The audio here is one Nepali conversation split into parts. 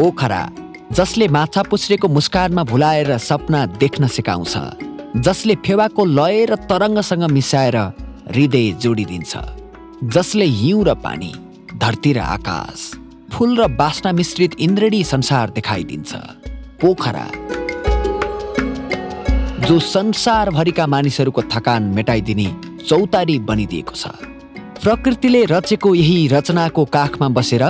पोखरा, जसले माछा पुछ्रेको मुस्कानमा भुलाएर सपना देख्न सिकाउँछ, जसले फेवाको लय र तरङ्गसँग मिसाएर हृदय जोडिदिन्छ, जसले हिउँ र पानी, धरती र आकाश, फूल र बास्ना मिश्रित इन्द्रेणी संसार देखाइदिन्छ। पोखरा, जो संसारभरिका मानिसहरूको थकान मेटाइदिने चौतारी बनिदिएको छ। प्रकृतिले रचेको यही रचनाको काखमा बसेर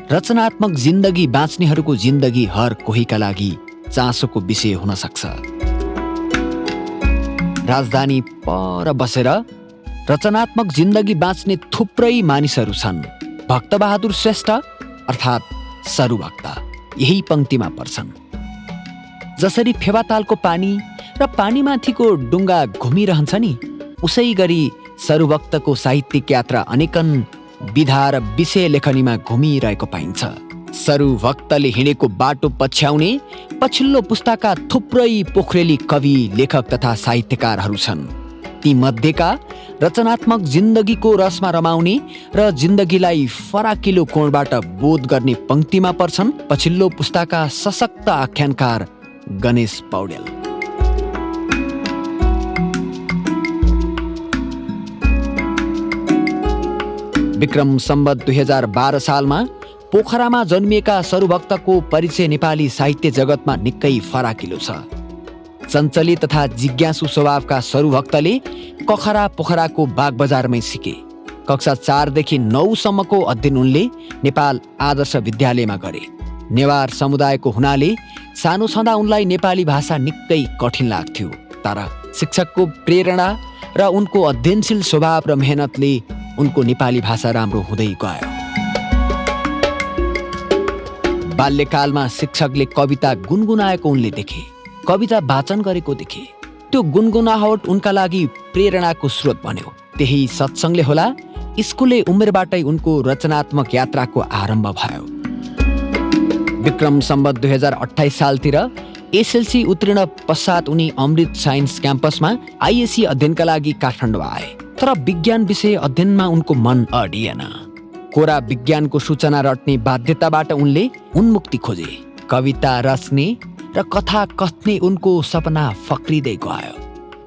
रचनात्मक जिन्दगी बाँच्नेहरूको जिन्दगी हर कोहीका लागि चासोको विषय हुन सक्छ। राजधानी पर बसेर रचनात्मक जिन्दगी बाँच्ने थुप्रै मानिसहरू छन्। भक्तबहादुर श्रेष्ठ अर्थात् सरुभक्त यही पंक्तिमा पर्छन्। जसरी फेवातालको पानी र पानीमाथिको डुङ्गा घुमिरहन्छ नि, उसै गरी सरुभक्तको साहित्यिक यात्रा अनेकन विधा र विषय लेखनीमा घुमिरहेको पाइन्छ। सरुभक्तले हिँडेको बाटो पछ्याउने पछिल्लो पुस्ताका थुप्रै पोखरेली कवि, लेखक तथा साहित्यकारहरू छन्। ती मध्येका रचनात्मक जिन्दगीको रसमा रमाउने र जिन्दगीलाई फराकिलो कोणबाट बोध गर्ने पंक्तिमा पर्छन् पछिल्लो पुस्ताका सशक्त आख्यानकार गणेश पौडेल। विक्रम सम्वत 2012 सालमा पोखरामा जन्मिएका सरुभक्तको परिचय नेपाली साहित्य जगतमा निकै फराकिलो छ। चञ्चली तथा जिज्ञासु स्वभावका सरुभक्तले कखरा पोखराको बागबजारमै सिके। कक्षा 4 देखि 9 सम्मको अध्ययन उनले नेपाल आदर्श विद्यालयमा गरे। नेवार समुदायको हुनाले सानो छँदा उनलाई नेपाली भाषा निकै कठिन लाग्थ्यो, तर शिक्षकको प्रेरणा र उनको अध्ययनशील स्वभाव र मेहनतले उनको नेपाली भाषा राम्रो हुँदै गयो। बाल्यकालमा शिक्षकले कविता गुनगुनाएको उनले देखे, कविता वाचन गरेको देखे। त्यो गुनगुनाहट उनका लागि प्रेरणाको स्रोत बन्यो। त्यही सत्संगले होला स्कुले उमेरबाटै उनको रचनात्मक यात्राको आरम्भ भयो। विक्रम सम्वत 2028 सालतिर एसएलसी उत्तीर्ण पश्चात उनी अमृत साइन्स क्याम्पसमा आइएसी अध्ययनका लागि काठमाडौँ आए। तर विज्ञान विषय अध्ययनमा उनको मन अडिएन। कोरा विज्ञानको सूचना रट्ने बाध्यताबाट उनले उन्मुक्ति खोजे। कविता रच्ने र कथा कथ्ने उनको सपना फक्रिँदै गयो।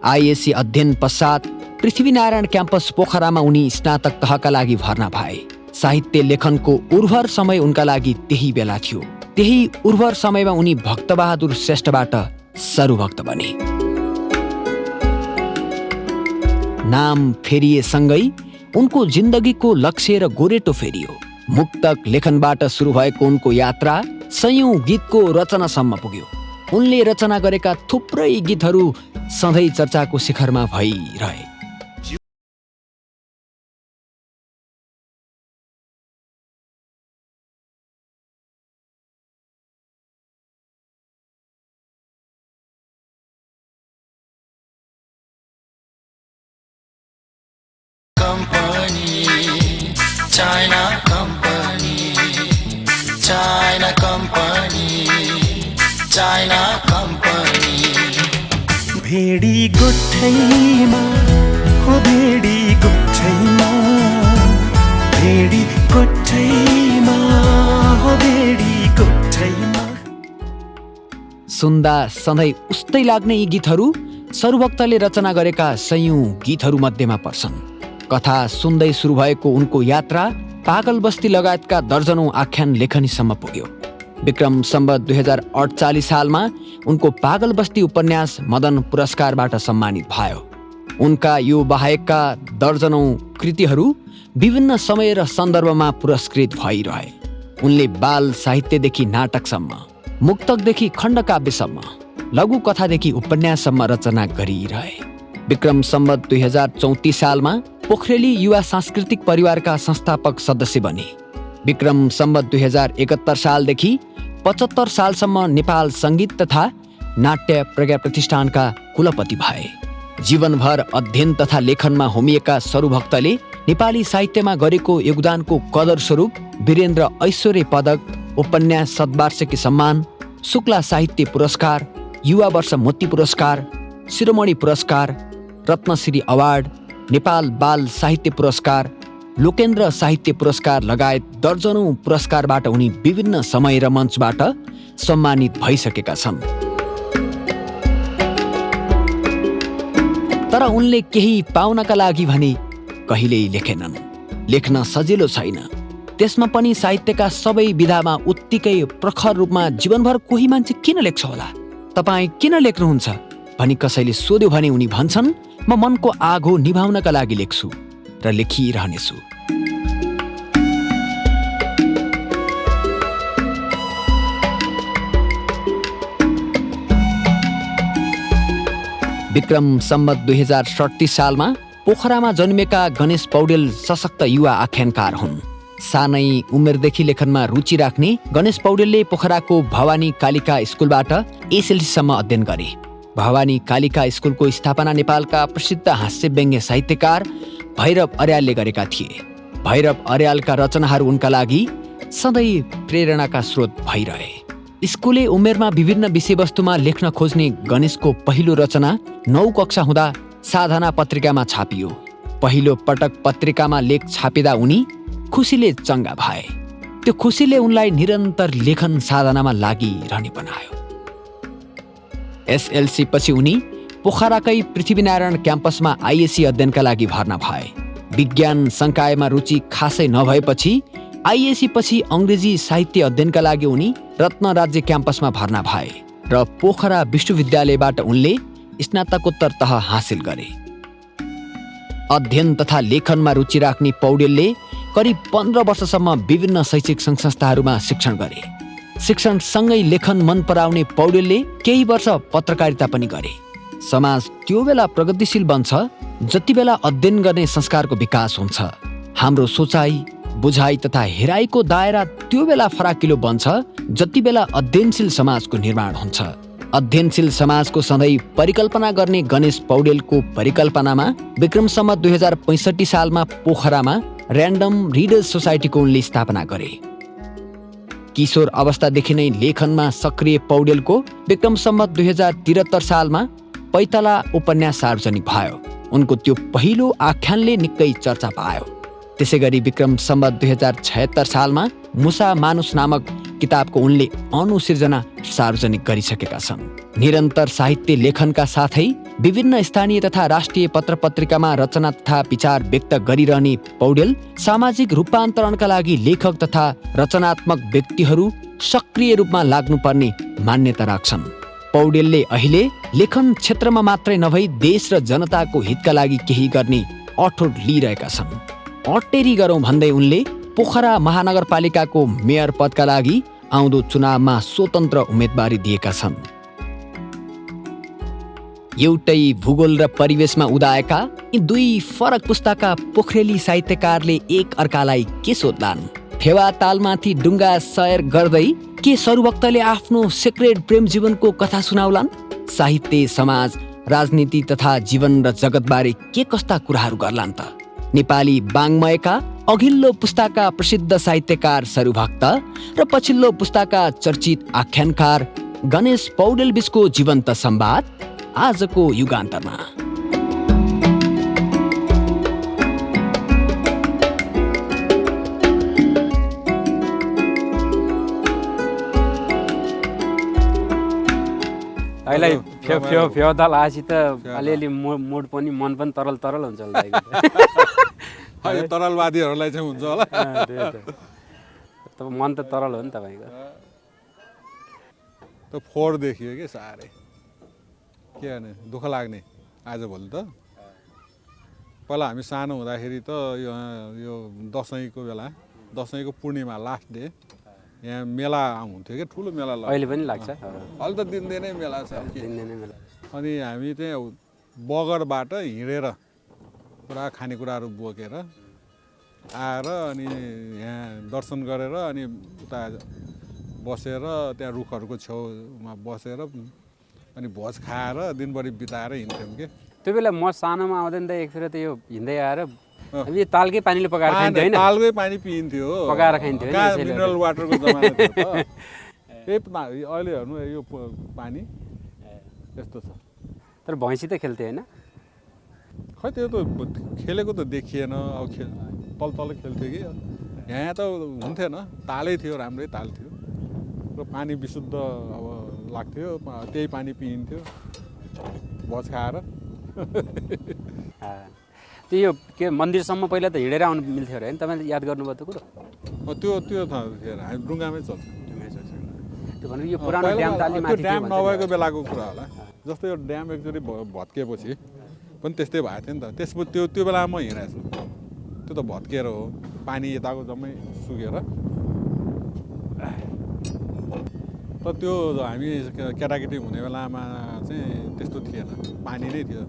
आइएसी अध्ययन पश्चात पृथ्वीनारायण क्याम्पस पोखरामा उनी स्नातक तहका लागि भर्ना भए। साहित्य लेखनको उर्वर समय उनका लागि त्यही बेला थियो। त्यही उर्वर समयमा उनी भक्तबहादुर श्रेष्ठबाट सरुभक्त बने। नाम फेरिएसँगै उनको जिन्दगीको लक्ष्य र गोरेटो फेरियो। मुक्तक लेखनबाट सुरु भएको उनको यात्रा सयौं गीतको रचनासम्म पुग्यो। उनले रचना गरेका थुप्रै गीतहरू सधैँ चर्चाको शिखरमा भइरहे। China company भेडी गोठैमा हो भेडी गोठैमा भेडी गोठैमा हो भेडी गोठैमा। सुन्दा सधैँ उस्तै लाग्ने यी गीतहरू सरुभक्तले रचना गरेका सयौं गीतहरू मध्येमा पर्छन्। कथा सुन्दै सुरु भएको उनको यात्रा पागल बस्ती लगायतका दर्जनौं आख्यान लेखनीसम्म पुग्यो। विक्रम सम्वत 2048 सालमा उनको पागल बस्ती उपन्यास मदन पुरस्कारबाट सम्मानित भयो। उनका यो बाहेकका दर्जनौं कृतिहरू विभिन्न समय र सन्दर्भमा पुरस्कृत भइरहे। उनले बाल साहित्यदेखि नाटकसम्म, मुक्तकदेखि खण्डकाव्यसम्म, लघु कथादेखि उपन्याससम्म रचना गरिरहे। विक्रम सम्वत 2034 सालमा पोखरेली युवा सांस्कृतिक परिवारका संस्थापक सदस्य बने। विक्रम सम्वत 2071 सालदेखि 75 सालसम्म नेपाल सङ्गीत तथा नाट्य प्रज्ञा प्रतिष्ठानका कुलपति भए। जीवनभर अध्ययन तथा लेखनमा होमिएका सरुभक्तले नेपाली साहित्यमा गरेको योगदानको कदर स्वरूप वीरेन्द्र ऐश्वर्य पदक, उपन्यास सद्वार्षिकी सम्मान, शुक्ला साहित्य पुरस्कार, युवा वर्ष मोती पुरस्कार, शिरोमणि पुरस्कार, रत्नश्री अवार्ड, नेपाल बाल साहित्य पुरस्कार, लोकेन्द्र साहित्य पुरस्कार लगायत दर्जनौं पुरस्कारबाट उनी विभिन्न समय र मञ्चबाट सम्मानित भइसकेका छन्। तर उनले केही पाउनका लागि भने कहिल्यै लेखेनन्। लेख्न सजिलो छैन, त्यसमा पनि साहित्यका सबै विधामा उत्तिकै प्रखर रूपमा जीवनभर कोही मान्छे किन लेख्छ होला, तपाईँ किन लेख्नुहुन्छ भनी कसैले सोध्यो भने उनी भन्छन्, म मनको आगो निभाउनका लागि लेख्छु र लेखिरहनेछु। विक्रम सम्वत 2037 सालमा पोखरामा जन्मेका गणेश पौडेल सशक्त युवा आख्यानकार हुन्। सानै उमेरदेखि लेखनमा रुचि राख्ने गणेश पौडेलले पोखराको भवानी कालिका स्कुलबाट एसएलसीसम्म अध्ययन गरे। भवानी कालिका स्कुलको स्थापना नेपालका प्रसिद्ध हास्य व्यङ्ग्य साहित्यकार भैरव अर्यालले गरेका थिए। भैरव अर्यालका रचनाहरू उनका लागि सधैँ प्रेरणाका स्रोत भइरहे। स्कुले उमेरमा विभिन्न विषयवस्तुमा लेख्न खोज्ने गणेशको पहिलो रचना 9 कक्षा हुँदा साधना पत्रिकामा छापियो। पहिलो पटक पत्रिकामा लेख छापिँदा उनी खुसीले चङ्गा भए। त्यो खुसीले उनलाई निरन्तर लेखन साधनामा लागिरहने बनायो। एसएलसी पछि उनी पोखराकै पृथ्वीनारायण क्याम्पसमा आइएसी अध्ययनका लागि भर्ना भए। विज्ञान संकायमा रुचि खासै नभएपछि आइएसी पछि अङ्ग्रेजी साहित्य अध्ययनका लागि उनी रत्न राज्य क्याम्पसमा भर्ना भए र पोखरा विश्वविद्यालयबाट उनले स्नातकोत्तर तह हासिल गरे। अध्ययन तथा लेखनमा रुचि राख्ने पौडेलले करिब 15 वर्षसम्म विभिन्न शैक्षिक संस्थाहरूमा शिक्षण गरे। शिक्षणसँगै लेखन मन पराउने पौडेलले केही वर्ष पत्रकारिता पनि गरे। समाज त्यो बेला प्रगतिशील बन्छ जति बेला अध्ययन गर्ने संस्कारको विकास हुन्छ। हाम्रो सोचाइ, बुझाइ तथा हेराइको दायरा त्यो बेला फराकिलो बन्छ जति बेला अध्ययनशील समाजको निर्माण हुन्छ। अध्ययनशील समाजको सधैँ परिकल्पना गर्ने गणेश पौडेलको परिकल्पनामा विक्रम सम्वत 2065 सालमा पोखरामा र्यान्डम रिडर्स सोसाइटीको उनले स्थापना गरे। किशोर अवस्थादेखि नै लेखनमा सक्रिय पौडेलको विक्रम सम्वत 2073 सालमा पैताला उपन्यास सार्वजनिक भयो। उनको त्यो पहिलो आख्यानले निकै चर्चा पायो। त्यसैगरी विक्रम सम्वत 2076 सालमा मुसा मानुस नामक किताबको उनले अनुसिर्जना सार्वजनिक गरिसकेका छन्। निरन्तर साहित्य लेखनका साथै विभिन्न स्थानीय तथा राष्ट्रिय पत्र-पत्रिकामा रचना तथा विचार व्यक्त गरिरहने पौडेल सामाजिक रूपान्तरणका लागि लेखक तथा रचनात्मक व्यक्तिहरू सक्रिय रूपमा लाग्नुपर्ने मान्यता राख्छन्। पौडेलले अहिले लेखन क्षेत्रमा मात्रै नभई देश र जनताको हितका लागि केही गर्ने अठोट लिइरहेका छन्। अटेरी गरौँ भन्दै उनले पोखरा महानगरपालिकाको मेयर पदका लागि आउँदो चुनावमा स्वतन्त्र उम्मेदवारी दिएका छन्। एउटै भूगोल र परिवेशमा उदाएका यी दुई फरक पुस्ताका पोखरेली साहित्यकारले एक अर्कालाई के सोध्लान्? फेवा तालमाथि डुङ्गा सयर गर्दै के सरुभक्तले आफ्नो सेक्रेट प्रेम जीवनको कथा सुनाउलान्? साहित्य, समाज, राजनीति तथा जीवन र जगतबारे के कस्ता कुराहरू गर्लान् त? नेपाली वाङ्मयका अघिल्लो पुस्ताका प्रसिद्ध साहित्यकार सरुभक्त र पछिल्लो पुस्ताका चर्चित आख्यानकार गणेश पौडेल बीचको जीवन्त संवाद आजको युगान्तरमा। अहिले फेवाताल आएपछि त अलिअलि मुड पनि मन पनि तरल तरल हुन्छ होला। तरलवादीहरूलाई चाहिँ हुन्छ होला। मन त तरल हो नि तपाईँको। त फोहोर देखियो कि साह्रै के गर्ने, दुःख लाग्ने आजभोलि त। पहिला हामी सानो हुँदाखेरि त यो दसैँको बेला, दसैँको पूर्णिमा लास्ट डे यहाँ मेला हुन्थ्यो क्या, ठुलो मेला। अहिले पनि लाग्छ, अहिले त दिनदिनै मेला छ। दिनदिनै मेला। अनि हामी चाहिँ बगरबाट हिँडेर पुरा खानेकुराहरू बोकेर आएर अनि यहाँ दर्शन गरेर अनि उता बसेर त्यहाँ रुखहरूको छेउमा बसेर अनि भोज खाएर दिनभरि बिताएर हिँड्थ्यौँ कि। त्यो बेला म सानोमा आउँदैन त एकफेर त यो हिँड्दै आएर यो तालकै पानीले पकाएर खाइन्थ्यो होइन? तालकै पानी पिइन्थ्यो, पकाएर खाइन्थ्यो। मिनरल वाटरको जमाना थियो त। अहिले हेर्नु यो पानी यस्तो छ। तर भैँसी त खेल्थ्यो होइन? खै त्यो त खेलेको त देखिएन। अब तल खेल्थ्यो कि यहाँ त हुन्थेन, तालै थियो, राम्रै ताल थियो र पानी विशुद्ध अब लाग्थ्यो, त्यही पानी पिइन्थ्यो भोज खाएर। त्यो यो के मन्दिरसम्म पहिला त हिँडेर आउनु मिल्थ्यो अरे होइन, तपाईँले याद गर्नुभयो त्यो कुरो? त्यो थिएन, हामी डुङ्गामै चल्छ। त्यो भनेको यो पुरानो ड्याम त अलि त्यो माथि ड्याम नभएको बेलाको कुरा होला। जस्तो यो ड्याम एकचोटि भत्किएपछि पनि त्यस्तै भएको थियो नि त। त्यसपछि त्यो बेलामा म हिँडेको छु, त्यो त भत्किएर हो, पानी यताको जम्मै सुकेर। तर त्यो हामी केटाकेटी हुने बेलामा चाहिँ त्यस्तो थिएन, पानी नै थियो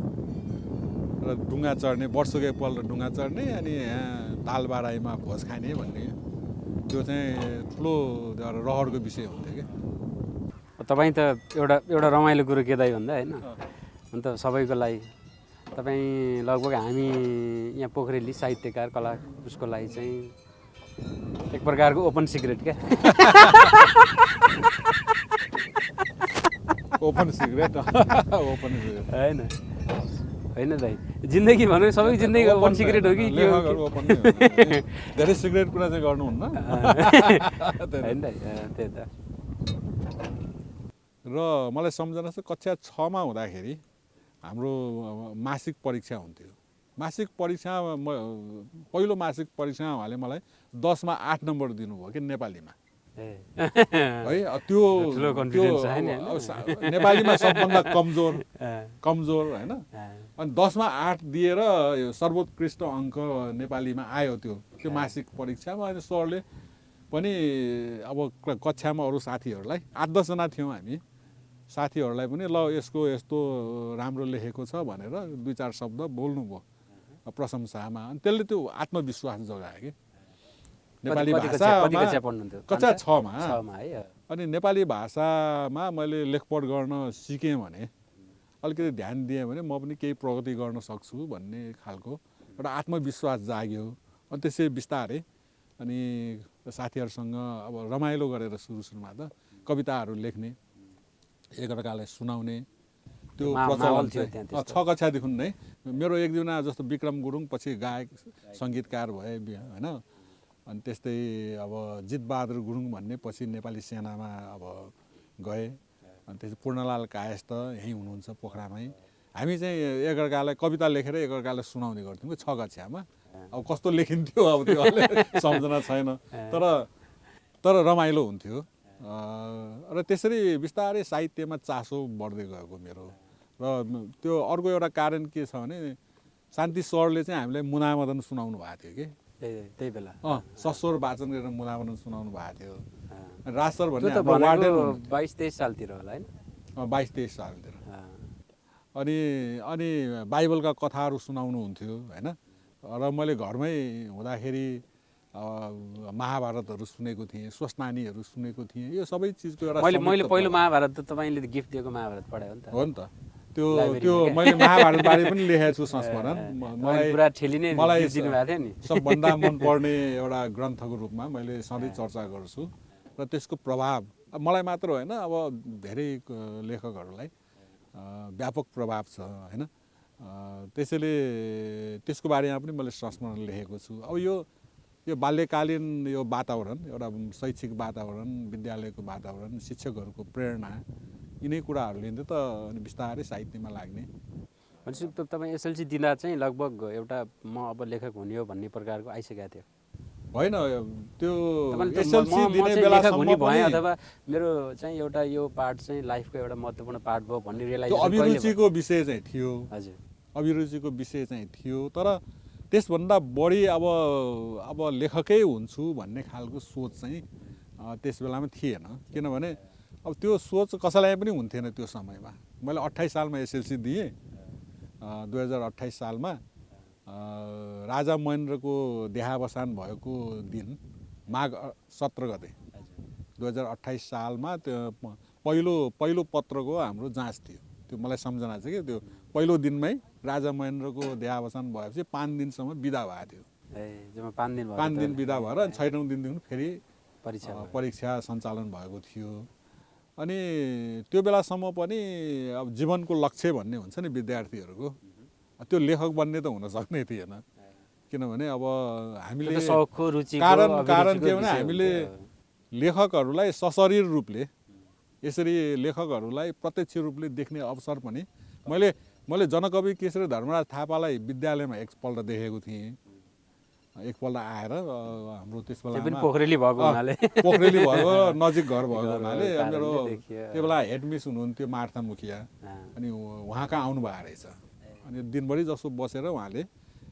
र डुङ्गा चढ्ने, वर्षको एकपल्ट डुङ्गा चढ्ने, अनि यहाँ तालबाराईमा भोज खाने भन्ने त्यो चाहिँ ठुलो रहरको विषय हुन्थ्यो कि। तपाईँ त एउटा रमाइलो कुरो के दाइ भन्दा होइन, अन्त सबैको लागि तपाईँ लगभग हामी यहाँ पोखरेली साहित्यकार कला उसको लागि चाहिँ एक प्रकारको ओपन सिक्रेट क्या। ओपन सिक्रेट होइन होइन दाइ, जिन्दगी भनेको सबैको जिन्दगी ओपन सिक्रेट हो कि के हो? धेरै सिक्रेट कुरा चाहिँ गर्नुहुन्न होइन दाइ, त्यही त। र मलाई सम्झना छ कक्षा 6मा हुँदाखेरि हाम्रो मासिक परीक्षा हुन्थ्यो। मासिक परीक्षा पहिलो मासिक परीक्षा उहाँले मलाई 10मा 8 नम्बर दिनुभयो कि नेपालीमा है। त्यो नेपालीमा सबभन्दा कमजोर होइन, अनि 10मा 8 दिएर सर्वोत्कृष्ट अङ्क नेपालीमा आयो त्यो मासिक परीक्षामा। अनि सरले पनि अब कक्षामा अरू साथीहरूलाई 8-10 जना थियौँ हामी, साथीहरूलाई पनि ल यसको यस्तो राम्रो लेखेको छ भनेर 2-4 शब्द बोल्नुभयो प्रशंसामा। अनि त्यसले त्यो आत्मविश्वास जगायो कि नेपाली भाषामा। कक्षा 6मा है। अनि नेपाली भाषामा मैले लेखपढ गर्न सिकेँ भने, अलिकति ध्यान दिएँ भने म पनि केही प्रगति गर्न सक्छु भन्ने खालको एउटा आत्मविश्वास जाग्यो। अनि त्यसै बिस्तारै अनि साथीहरूसँग अब रमाइलो गरेर सुरुमा त कविताहरू लेख्ने, एकअर्कालाई सुनाउने त्यो प्रचलन चाहिँ 6 कक्षादेखि नै। मेरो एकजना जस्तो विक्रम गुरुङ पछि गायक सङ्गीतकार भए होइन, अनि त्यस्तै अब जितबहादुर गुरुङ भन्ने पछि नेपाली सेनामा अब गए, अनि त्यसै पूर्णलाल कायस्थ यहीँ हुनुहुन्छ पोखरामै। हामी चाहिँ एकअर्कालाई कविता लेखेर एकअर्कालाई सुनाउने गर्थ्यौँ कि 6 कक्षामा। अब कस्तो लेखिन्थ्यो अब त्यो सम्झना छैन, तर रमाइलो हुन्थ्यो। र त्यसरी बिस्तारै साहित्यमा चासो बढ्दै गएको मेरो। र त्यो अर्को एउटा कारण के छ भने शान्ति सरले चाहिँ हामीलाई मुनामदन सुनाउनु भएको थियो कि त्यही बेला। सस्वर वाचन गरेर मुनामदन सुनाउनु भएको थियो। राज सर भन्ने 22-23 सालतिर होला होइन, 22-23 सालतिर। अनि बाइबलका कथाहरू सुनाउनु हुन्थ्यो होइन। र मैले घरमै हुँदाखेरि महाभारतहरू सुनेको थिएँ, स्वस्नानीहरू सुनेको थिएँ। यो सबै चिजको एउटा मैले पहिलो महाभारत त तपाईँले गिफ्ट दिएको महाभारत पढायो नि त। हो नि त, त्यो मैले महाभारतबारे पनि लेखेको छु संस्मरण। मलाई सबभन्दा मनपर्ने एउटा ग्रन्थको रूपमा मैले सधैँ चर्चा गर्छु। र त्यसको प्रभाव मलाई मात्र होइन, अब धेरै लेखकहरूलाई व्यापक प्रभाव छ होइन। त्यसैले त्यसको बारेमा पनि मैले संस्मरण लेखेको छु। अब यो बाल्यकालीन यो वातावरण, एउटा शैक्षिक वातावरण, विद्यालयको वातावरण, शिक्षकहरूको प्रेरणा, यिनै कुराहरू लिँदा त अनि बिस्तारै साहित्यमा लाग्ने। भनेपछि तपाईँ एसएलसी दिँदा चाहिँ लगभग एउटा म अब लेखक हुने हो भन्ने प्रकारको आइसकेको थियो? होइन, त्यो एसएलसी दिने बेलासम्म भएँ अथवा मेरो चाहिँ एउटा यो पार्ट चाहिँ लाइफको एउटा महत्त्वपूर्ण पार्ट भयो भन्ने रियलाइजेसन अभिरुचिको विषय चाहिँ थियो। हजुर, अभिरुचिको विषय चाहिँ थियो, तर त्यसभन्दा बढी अब लेखकै हुन्छु भन्ने खालको सोच चाहिँ त्यस बेलामा थिएन। किनभने अब त्यो सोच कसैलाई पनि हुन्थेन त्यो समयमा। मैले 28 सालमा एसएलसी दिएँ। 2028 सालमा राजा महेन्द्रको देहावसान भएको दिन माघ 17 गते 2028 सालमा त्यो पहिलो पत्रको हाम्रो जाँच थियो। त्यो मलाई सम्झना छ कि त्यो पहिलो दिनमै राजा महेन्द्रको देहावसान भएपछि 5 दिनसम्म बिदा भएको थियो। 5 दिन बिदा भएर 6औँ दिनदेखि फेरि परीक्षा सञ्चालन भएको थियो। अनि त्यो बेलासम्म पनि अब जीवनको लक्ष्य भन्ने हुन्छ नि विद्यार्थीहरूको, त्यो लेखक बन्ने त हुन सक्ने थिएन। किनभने अब हामीले त्यो त सौखको रुचिको कारण अभिरुचिको के भने विषय हो हामीले त्यो। लेखकहरूलाई सशरीर रूपले यसरी लेखकहरूलाई प्रत्यक्ष रूपले देख्ने अवसर पनि मैले जनकवि केशरी धर्मराज थापालाई विद्यालयमा एकपल्ट देखेको थिएँ। एकपल्ट आएर हाम्रो त्यस त्यो पनि बेलामा पोखरेली भएको हुनाले पोखरेली भएको नजिक घर भएको हुनाले कारणले मेरो देखियो। त्यो बेला हेड मिस हुनुहुन्थ्यो मार्था मुखिया, अनि उहाँ कहाँ आउनु भएको रहेछ। अनि दिनभरि जसो बसेर उहाँले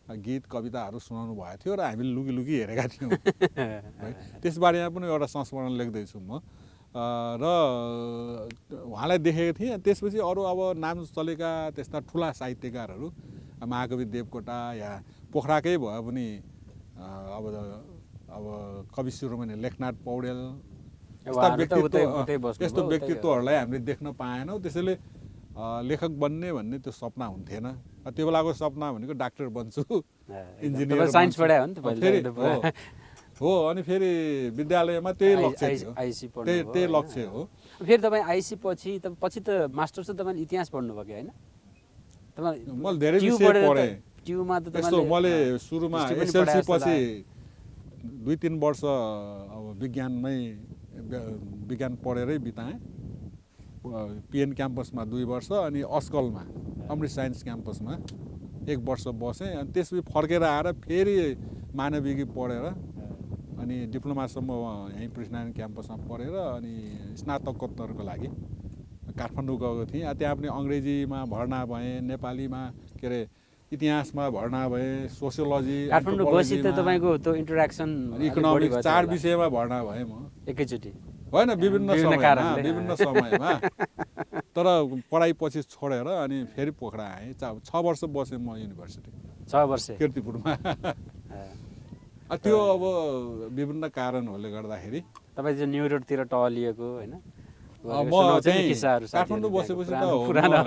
गीत कविताहरू सुनाउनु भएको थियो र हामीले लुकी लुकी हेरेका थियौँ है। त्यसबारेमा पनि एउटा संस्मरण लेख्दैछु म र उहाँलाई देखेको थिएँ। त्यसपछि अरू अब नाम चलेका त्यस्ता ठुला साहित्यकारहरू महाकवि देवकोटा या पोखराकै भए पनि अब कवि शिरोमणि लेखनाथ पौडेल यस्तो व्यक्तित्वहरूलाई हामीले देख्न पाएनौँ। त्यसैले लेखक बन्ने भन्ने त्यो सपना हुन्थेन। त्यो बेलाको सपना भनेको डाक्टर बन्छु, इन्जिनियर साइन्स पढायो नि त फेरि पहिले हो। अनि फेरि विद्यालयमा त्यही लक्ष्य थियो, आइसी पढ्नु त्यही लक्ष्य हो। फेरि तपाईँ आइसी पछि त मास्टर चाहिँ तपाईँले इतिहास पढ्नुभयो कि होइन? मैले धेरै विषय पढेँ। ट्युमा त यस्तो मैले सुरुमा एसएलसी पछि 2-3 वर्ष अब विज्ञान पढेरै बिताएँ। पिएन क्याम्पसमा 2 वर्ष अनि अस्कलमा अमृत साइन्स क्याम्पसमा 1 वर्ष बसेँ। अनि त्यसपछि फर्केर आएर फेरि मानविकी पढेर अनि डिप्लोमासम्म यहीँ पृष्ठनारायण क्याम्पसमा पढेर अनि स्नातकोत्तरको लागि काठमाडौँ गएको थिएँ। त्यहाँ पनि अङ्ग्रेजीमा भर्ना भएँ, नेपालीमा के अरे इतिहासमा भर्ना भएँ, सोसियोलोजी, काठमाडौँ गएपछि त तपाईँको त्यो इन्ट्रोडक्सन इकोनोमिक्स 4 विषयमा भर्ना भएँ म एकैचोटि होइन, विभिन्न समयमा। तर पढाइ पछि छोडेर अनि फेरि पोखरा आएँ। 6 वर्ष बसेँ म युनिभर्सिटी, 6 वर्ष किर्तिपुरमा। त्यो अब विभिन्न कारणहरूले गर्दाखेरि तपाईँ चाहिँ न्यु रोडतिर टहलिएको होइन? म चाहिँ काठमाडौँ बसेपछि त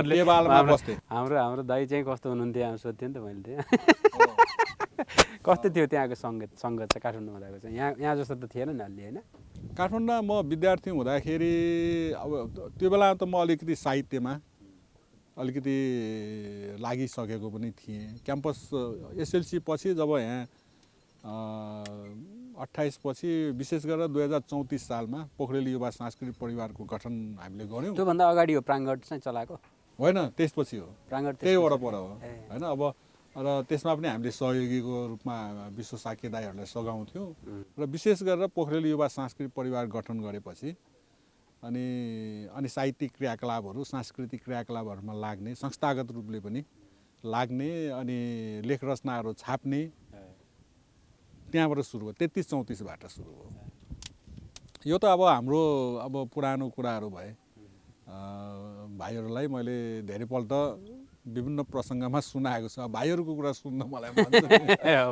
नेपालमा बस्थेँ। हाम्रो दाइ चाहिँ कस्तो हुनुहुन्थ्यो हामी सोध्थेँ नि त मैले त्यहाँ कस्तो थियो त्यहाँको सङ्गत चाहिँ काठमाडौँमा रहेको चाहिँ? यहाँ जस्तो त थिएन नि अलि होइन? काठमाडौँमा म विद्यार्थी हुँदाखेरि अब त्यो बेला त म अलिकति साहित्यमा अलिकति लागिसकेको पनि थिएँ। क्याम्पस एसएलसी पछि जब यहाँ 28 पछि विशेष गरेर 2034 सालमा पोखरेली युवा सांस्कृतिक परिवारको गठन हामीले गऱ्यौँ। त्योभन्दा अगाडि हो प्राङ्गण चाहिँ चलाएको? होइन, त्यसपछि हो, प्राङ्गण त्यही वरपर हो होइन। अब र त्यसमा पनि हामीले सहयोगीको रूपमा विश्व साक्य दाईहरूलाई सघाउँथ्यौँ। र विशेष गरेर पोखरेली युवा सांस्कृतिक परिवार गठन गरेपछि अनि साहित्यिक क्रियाकलापहरू, सांस्कृतिक क्रियाकलापहरूमा लाग्ने, संस्थागत रूपले पनि लाग्ने अनि लेख रचनाहरू छाप्ने, त्यहाँबाट सुरु भयो। 33-34बाट सुरु भयो। यो त अब हाम्रो पुरानो कुराहरू भए। भाइहरूलाई मैले धेरैपल्ट विभिन्न प्रसङ्गमा सुनाएको छ। भाइहरूको कुरा सुन्न मलाई मन छ।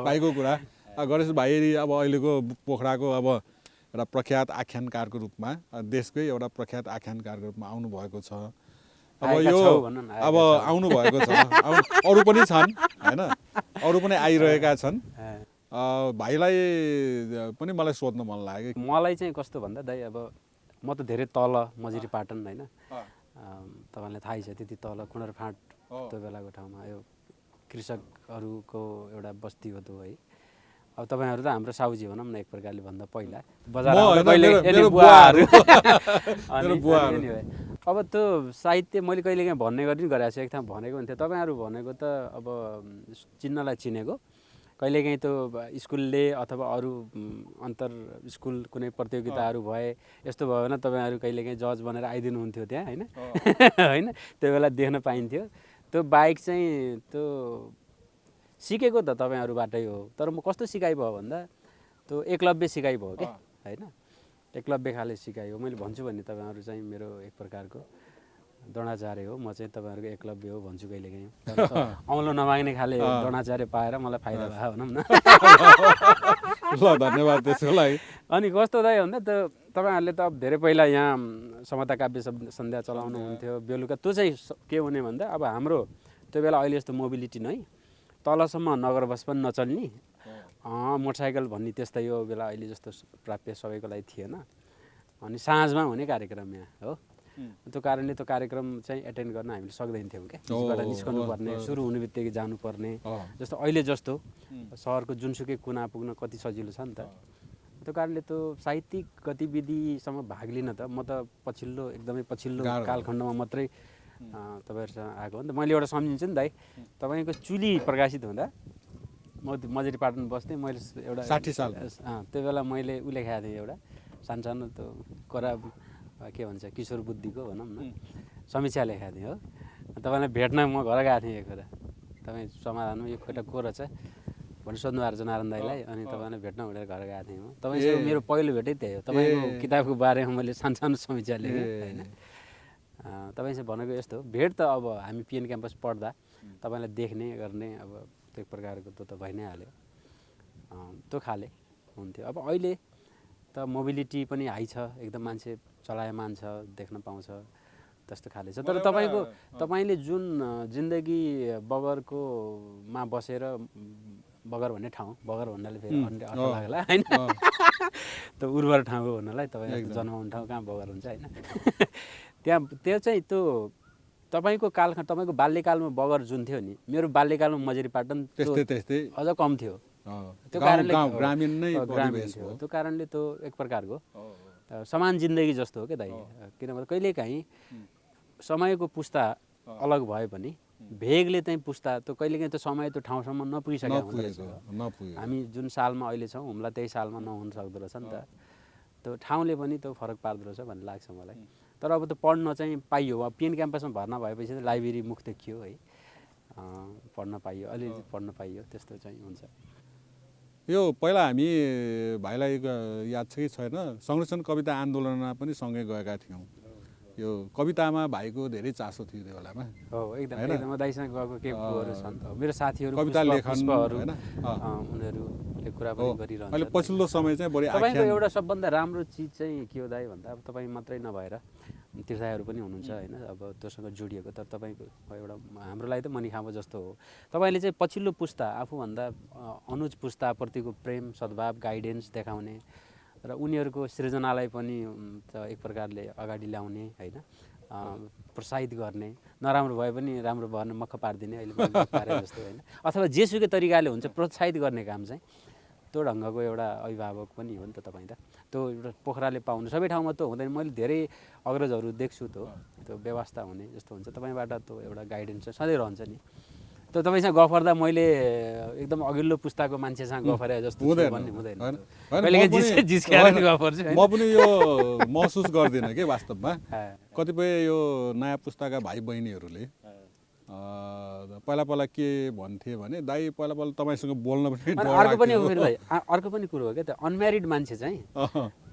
भाइको कुरा गणेश भाइ अब अहिलेको पोखराको अब एउटा प्रख्यात आख्यानकारको रूपमा, देशकै एउटा प्रख्यात आख्यानकारको रूपमा आउनुभएको छ। अब यो अब आउनुभएको छ, अरू पनि छन् होइन, अरू पनि आइरहेका छन्। भाइलाई पनि मलाई सोध्न मन लाग्यो। मलाई चाहिँ कस्तो भन्दा दाइ, अब म त धेरै तल मजिरी पाटन होइन, तपाईँलाई थाहै छ त्यति तल कुँडरफाँट त्यो बेलाको ठाउँमा यो कृषकहरूको एउटा बस्ती हो त्यो है। अब तपाईँहरू त हाम्रो साउजी भनौँ न एक प्रकारले भन्दा पहिला अब त्यो साहित्य मैले कहिलेकाहीँ भन्ने गरी नि गरेको छु। एक ठाउँ भनेको हुन्थ्यो, तपाईँहरू भनेको त अब चिन्नलाई चिनेको, कहिलेकाहीँ त्यो स्कुलले अथवा अरू अन्तर स्कुल कुनै प्रतियोगिताहरू भए यस्तो भयो भने तपाईँहरू कहिलेकाहीँ जज बनेर आइदिनुहुन्थ्यो त्यहाँ होइन होइन, त्यो बेला देख्न पाइन्थ्यो। त्यो बाइक चाहिँ त्यो सिकेको त तपाईँहरूबाटै हो। तर म कस्तो सिकाइ भयो भन्दा त्यो एकलव्य सिकाइ भयो कि होइन, एकलव्य खाले सिकाइ हो। मैले भन्छु भने तपाईँहरू चाहिँ मेरो एक प्रकारको द्रोणाचार्य हो, म चाहिँ तपाईँहरूको एकलव्य हो भन्छु कहिलेकाहीँ। औँलो नमाग्ने खाले द्रोणाचार्य पाएर मलाई फाइदा भयो भनौँ न। ल धन्यवाद त्यसको लागि। अनि कस्तो दाइ भन्दा त तपाईँहरूले त अब धेरै पहिला यहाँ समता काव्य सन्ध्या चलाउनुहुन्थ्यो बेलुका। त्यो चाहिँ के हुने भन्दा अब हाम्रो त्यो बेला अहिले जस्तो मोबिलिटी नै, तलसम्म नगर बस पनि नचल्ने, मोटरसाइकल भन्ने त्यस्तै यो बेला अहिले जस्तो प्राप्य सबैको लागि थिएन। अनि साँझमा हुने कार्यक्रम यहाँ हो। त्यो कारणले त्यो कार्यक्रम चाहिँ एटेन्ड गर्न हामीले सक्दैनथ्यौँ क्या, बिचबाट निस्कनु पर्ने, सुरु हुने बित्तिकै जानुपर्ने। जस्तो अहिले जस्तो सहरको जुनसुकै कुना पुग्न कति सजिलो छ नि त। त्यो कारणले त्यो साहित्यिक गतिविधिसम्म भाग लिन त म त एकदमै पछिल्लो कालखण्डमा मात्रै तपाईँहरूसँग आएको हो नि त। मैले एउटा सम्झिन्छु नि दाइ, तपाईँको चुली प्रकाशित हुँदा म मजरीपाटन बस्थेँ, मैले एउटा 60 साल त्यो बेला मैले लेखाएको थिएँ एउटा सानो त्यो करा के भन्छ किशोर बुद्धिको भनौँ न समीक्षा लेखाएको थिएँ हो। तपाईँलाई भेट्न म घर गएको थिएँ एक कुरा, तपाईँ समाधानमा यो खोटा को रहेछ भनेर सोध्नुभएको छ नारायण दाईलाई, अनि तपाईँलाई भेट्न भनेर घर गएको थिएँ म। तपाईँसँग मेरो पहिलो भेटै त्यही हो। तपाईँको किताबको बारेमा मैले सानो समीक्षा लेखेँ होइन। तपाईँसँग भनेको यस्तो भेट त अब हामी पिएन क्याम्पस पढ्दा तपाईँलाई देख्ने गर्ने अब त्यो प्रकारको त भइ नै हाल्यो, त्यो खाले हुन्थ्यो। अब अहिले त मोबिलिटी पनि हाई छ, एकदम मान्छे चलायमान छ, देख्न पाउँछ त्यस्तो खाले छ। तर तपाईँले जुन जिन्दगी बगरकोमा बसेर, बगर भन्ने ठाउँ, बगर भन्नाले फेरि अर्थ लाग्ला होइन, त्यो उर्वर ठाउँ हो भन्नलाई, तपाईँ जन्माउने ठाउँ कहाँ बगर हुन्छ होइन। त्यो चाहिँ त्यो तपाईँको तपाईँको बाल्यकालमा बगर जुन थियो नि, मेरो बाल्यकालमा मजरीपाटन त्यस्तै अझ कम थियो। त्यो कारणले ग्रामीण थियो, त्यो कारणले त्यो एक प्रकारको समान जिन्दगी जस्तो हो क्या दाइ। किनभने कहिलेकाहीँ समयको पुस्ता अलग भए पनि भेगले चाहिँ पुस्ता त्यो कहिलेकाहीँ त्यो समय त्यो ठाउँसम्म नपुगिसकेको हुँदो रहेछ। हामी जुन सालमा अहिले छौँ हामीलाई त्यही सालमा नहुन सक्दो रहेछ नि त। त्यो ठाउँले पनि त्यो फरक पार्दो रहेछ भन्ने लाग्छ मलाई। तर अब त्यो पढ्न चाहिँ पाइयो, अब पिएन क्याम्पसमा भर्ना भएपछि चाहिँ लाइब्रेरी मुख देखियो है, पढ्न पाइयो, अलिअलि पढ्न पाइयो, त्यस्तो चाहिँ हुन्छ। यो पहिला हामी भाइलाई याद छ कि छैन, संरक्षण कविता आन्दोलनमा पनि सँगै गएका थियौँ। यो कवितामा भाइको धेरै चासो थियो त्यो बेलामा। हो एकदम दाइसँग गएको केही कुरोहरू छन्, मेरो साथीहरू कविता लेखन होइन, उनीहरूले कुरा पनि गरिरहन्छ। अहिले पछिल्लो समय चाहिँ बढी तपाईँको एउटा सबभन्दा राम्रो चिज चाहिँ के हो दाइ भन्दा, अब तपाईँ मात्रै नभएर तीर्थाहरू पनि हुनुहुन्छ होइन, अब त्योसँग जोडिएको। तर तपाईँको एउटा हाम्रो लागि त मनिखाँबो जस्तो हो। तपाईँले चाहिँ पछिल्लो पुस्ता, आफूभन्दा अनुज पुस्ताप्रतिको प्रेम, सद्भाव, गाइडेन्स देखाउने र उनीहरूको सृजनालाई पनि एक प्रकारले अगाडि ल्याउने होइन, प्रोत्साहित गर्ने, नराम्रो भए पनि राम्रो भएर मक्ख पारिदिने, अहिले पारे जस्तो होइन, अथवा जेसुकै तरिकाले हुन्छ प्रोत्साहित गर्ने काम चाहिँ त्यो ढङ्गको एउटा अभिभावक पनि हो नि त तपाईँ त। त्यो एउटा पोखराले पाउनु सबै ठाउँमा त हुँदैन। मैले धेरै अग्रजहरू देख्छु त्यो व्यवस्था हुने जस्तो हुन्छ। तपाईँबाट त्यो एउटा गाइडेन्स चाहिँ सधैँ रहन्छ नि। त तपाईँसँग गफ गर्दा मैले एकदम अघिल्लो पुस्ताको मान्छेसँग गफ गरे जस्तो भन्ने हुँदैन। म पनि यो महसुस गर्दिनँ कि वास्तवमा। कतिपय यो नयाँ पुस्ताका भाइ बहिनीहरूले पहिला के भन्थे भने, दाइ पहिला तपाईँसँग बोल्न पनि अर्को पनि कुरो हो क्या, त्यो अनम्यारिड मान्छे चाहिँ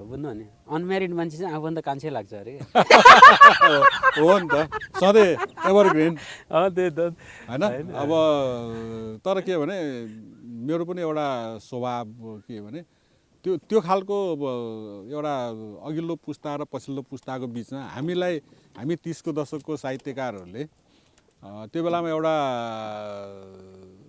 बुझ्नु नि, अनम्यारिड मान्छे चाहिँ आफूभन्दा कान्छै लाग्छ अरे हो नि त, सधैँ एभरग्रिन होइन। अब तर के भने मेरो पनि एउटा स्वभाव के भने त्यो खालको एउटा अघिल्लो पुस्ता र पछिल्लो पुस्ताको बिचमा हामी 30को दशकको साहित्यकारहरूले त्यो बेलामा एउटा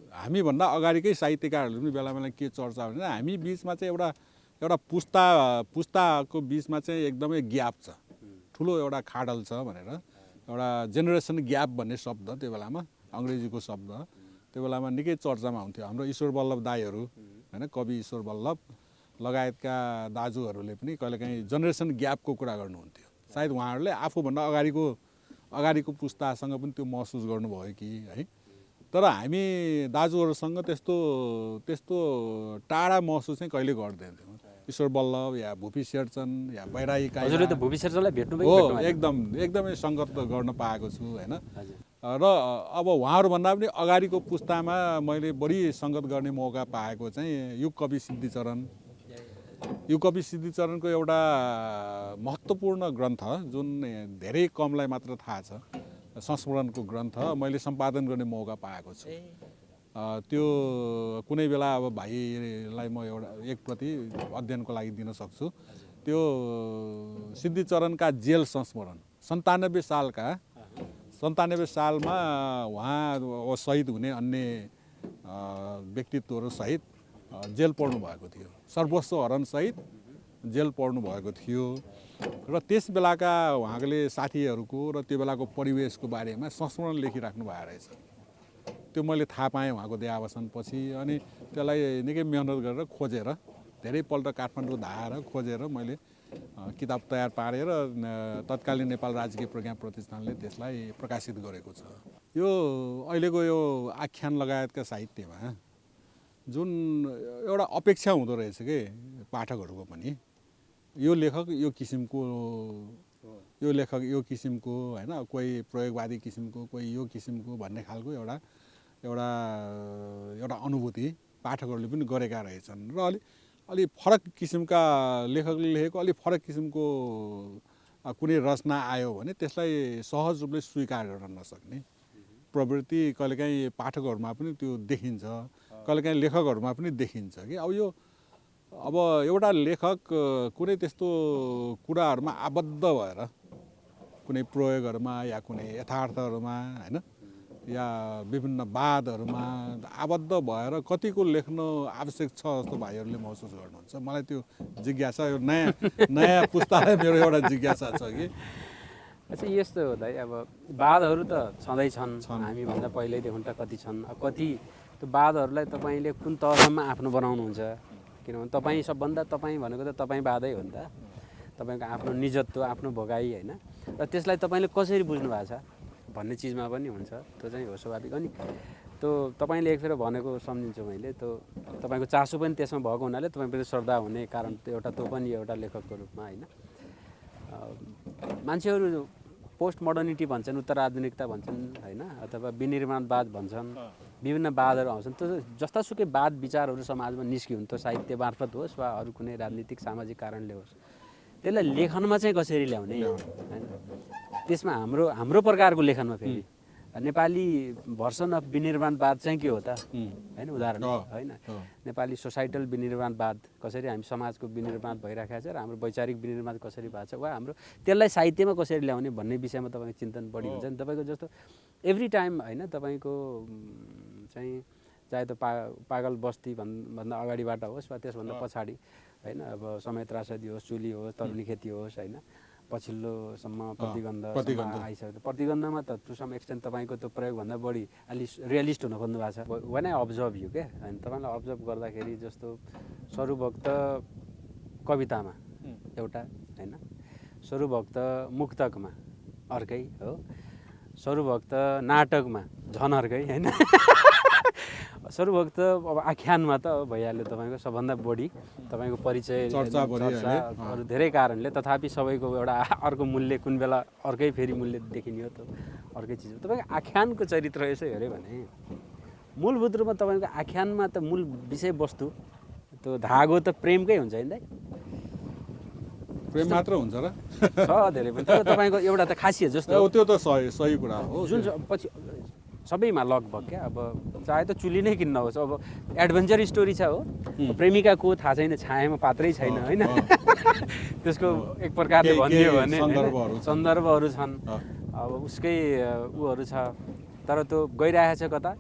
हामीभन्दा अगाडिकै साहित्यकारहरूले पनि बेला बेला के चर्चा भने हामी बिचमा चाहिँ एउटा पुस्ताको बिचमा चाहिँ एकदमै ग्याप छ, ठुलो एउटा खाडल छ भनेर एउटा जेनेरेसन ग्याप भन्ने शब्द त्यो बेलामा अङ्ग्रेजीको शब्द त्यो बेलामा निकै चर्चामा हुन्थ्यो। हाम्रो ईश्वर बल्लभ दाईहरू होइन, कवि ईश्वर बल्लभ लगायतका दाजुहरूले पनि कहिलेकाहीँ जेनेरेसन ग्यापको कुरा गर्नुहुन्थ्यो। सायद उहाँहरूले आफूभन्दा अगाडिको पुस्तासँग पनि त्यो महसुस गर्नुभयो कि है। तर हामी दाजुहरूसँग त्यस्तो टाढा महसुस चाहिँ कहिले गर्दैनथ्यौँ। ईश्वर बल्लभ या भुपी शेरचन या बैरागी काई हजुरले त भुपी शेरचनलाई भेट्नुभयो? हो, एकदमै सङ्गत गर्न पाएको छु होइन। र अब उहाँहरूभन्दा पनि अगाडिको पुस्तामा मैले बढी सङ्गत गर्ने मौका पाएको चाहिँ युग कवि सिद्धिचरणको एउटा महत्त्वपूर्ण ग्रन्थ जुन धेरै कमलाई मात्र थाहा छ, संस्मरणको ग्रन्थ मैले सम्पादन गर्ने मौका पाएको छु। त्यो कुनै बेला अब भाइलाई म एक प्रति अध्ययनको लागि दिन सक्छु। त्यो सिद्धिचरणका जेल संस्मरण 97 सालमा उहाँ शहीद हुने अन्य व्यक्तित्वहरू सहित जेल पर्नु भएको थियो। सर्वस्व हरण सहित जेल पढ्नु भएको थियो र त्यस बेलाका उहाँले साथीहरूको र त्यो बेलाको परिवेशको बारेमा संस्मरण लेखिराख्नु भएको रहेछ। त्यो मैले थाहा पाएँ उहाँको देहावसानपछि। अनि त्यसलाई निकै मेहनत गरेर खोजेर धेरैपल्ट काठमाडौँ धाएर खोजेर मैले किताब तयार पारेर तत्कालीन नेपाल राजकीय प्रज्ञा प्रतिष्ठानले त्यसलाई प्रकाशित गरेको छ। यो अहिलेको यो आख्यान लगायतका साहित्यमा जुन एउटा अपेक्षा हुँदो रहेछ कि पाठकहरूको पनि यो लेखक यो किसिमको होइन, कोही प्रयोगवादी किसिमको, कोही यो किसिमको भन्ने खालको एउटा अनुभूति पाठकहरूले पनि गरेका रहेछन् र अलि फरक किसिमका लेखकले लेखेको अलि फरक किसिमको कुनै रचना आयो भने त्यसलाई सहज रूपले स्वीकार गर्न नसक्ने प्रवृत्ति कहिलेकाहीँ पाठकहरूमा पनि त्यो देखिन्छ, कहिलेकाहीँ लेखकहरूमा पनि देखिन्छ कि अब एउटा लेखक कुनै त्यस्तो कुराहरूमा आबद्ध भएर कुनै प्रयोगहरूमा या कुनै यथार्थहरूमा होइन या विभिन्न वादहरूमा आबद्ध भएर कतिको लेख्न आवश्यक छ जस्तो भाइहरूले महसुस गर्नुहुन्छ। मलाई त्यो जिज्ञासा, यो नयाँ पुस्तालाई मेरो एउटा जिज्ञासा छ कि अच्छा यस्तो हो दाइ, अब वादहरू त छँदै छन्, हामीभन्दा पहिल्यैदेखि त कति छन्। अब कति त्यो वादहरूलाई तपाईँले कुन तहसम्म आफ्नो बनाउनुहुन्छ, किनभने तपाईँ सबभन्दा तपाईँ भनेको त तपाईँ वादै हो नि त, तपाईँको आफ्नो निजत्व, आफ्नो भोगाई होइन, र त्यसलाई तपाईँले कसरी बुझ्नु भएको छ भन्ने चिजमा पनि हुन्छ। त्यो चाहिँ हो स्वाभाविक। अनि त्यो तपाईँले एकफेर भनेको सम्झिन्छु मैले, त्यो तपाईँको चासो पनि त्यसमा भएको हुनाले तपाईँप्रति श्रद्धा हुने कारण त्यो पनि एउटा लेखकको रूपमा होइन। मान्छेहरू पोस्ट मोडर्निटी भन्छन्, उत्तर आधुनिकता भन्छन् होइन, अथवा विनिर्माणवाद भन्छन्, विभिन्न वादहरू आउँछन्। त्यो जस्तासुकै वाद विचारहरू समाजमा निस्कियो भने त्यो साहित्य मार्फत होस् वा अरू कुनै राजनीतिक सामाजिक कारणले होस्, त्यसलाई लेखनमा चाहिँ कसरी ल्याउने होइन, त्यसमा हाम्रो प्रकारको लेखनमा फेरि नेपाली भर्सन अफ विनिर्माणवाद चाहिँ के हो त होइन, उदाहरण होइन, नेपाली सोसाइटल विनिर्माणवाद कसरी हामी समाजको विनिर्माण भइरहेको छ र हाम्रो वैचारिक विनिर्माण कसरी भएको छ वा हाम्रो त्यसलाई साहित्यमा कसरी ल्याउने भन्ने विषयमा तपाईँको चिन्तन बढी हुन्छ नि। तपाईँको जस्तो एभ्री टाइम होइन, तपाईँको चाहिँ चाहे त पागल बस्ती भन्दा अगाडिबाट होस् वा त्यसभन्दा पछाडि होइन, अब समय त्रासदी होस्, चुली होस्, तरुनी खेती होस् होइन, पछिल्लोसम्म प्रतिगन्ध आइसक्यो। प्रतिगन्धमा त टु सम एक्सटेन्ट तपाईँको त्यो प्रयोगभन्दा बढी अलि रियलिस्ट हुन खोज्नु भएको छ। वान आई अब्जर्भ यु क्या, होइन, तपाईँलाई अब्जर्भ गर्दाखेरि जस्तो सरुभक्त कवितामा एउटा होइन, सरुभक्त मुक्तकमा अर्कै हो, सरुभक्त नाटकमा झन अर्कै होइन, सरुभक्त अब आख्यानमा त भइहाल्यो तपाईँको सबभन्दा बढी तपाईँको परिचय चर्चा अरू धेरै कारणले, तथापि सबैको एउटा अर्को मूल्य कुन बेला अर्कै फेरि मूल्य देखिने हो, त अर्कै चिज हो। तपाईँको आख्यानको चरित्र यसो हेऱ्यो भने मूलभूत रूपमा तपाईँको आख्यानमा त मूल विषयवस्तु त्यो धागो त प्रेमकै हुन्छ होइन दाइ, प्रेम मात्र हुन्छ र छ धेरै पनि, तर तपाईँको एउटा त खासियत जस्तो त्यो त सही कुरा हो, जुन पछि सबैमा लगभग क्या, अब चाहे त चुली नै किन्न होस्, अब एडभेन्चर स्टोरी छ हो, प्रेमिका को थाहा छैन, छायामा पात्रै छैन होइन, त्यसको एक प्रकारले भनिदियो भने सन्दर्भहरू छन्, अब उसकै ऊहरू छ, तर त्यो गइरहेछ कता,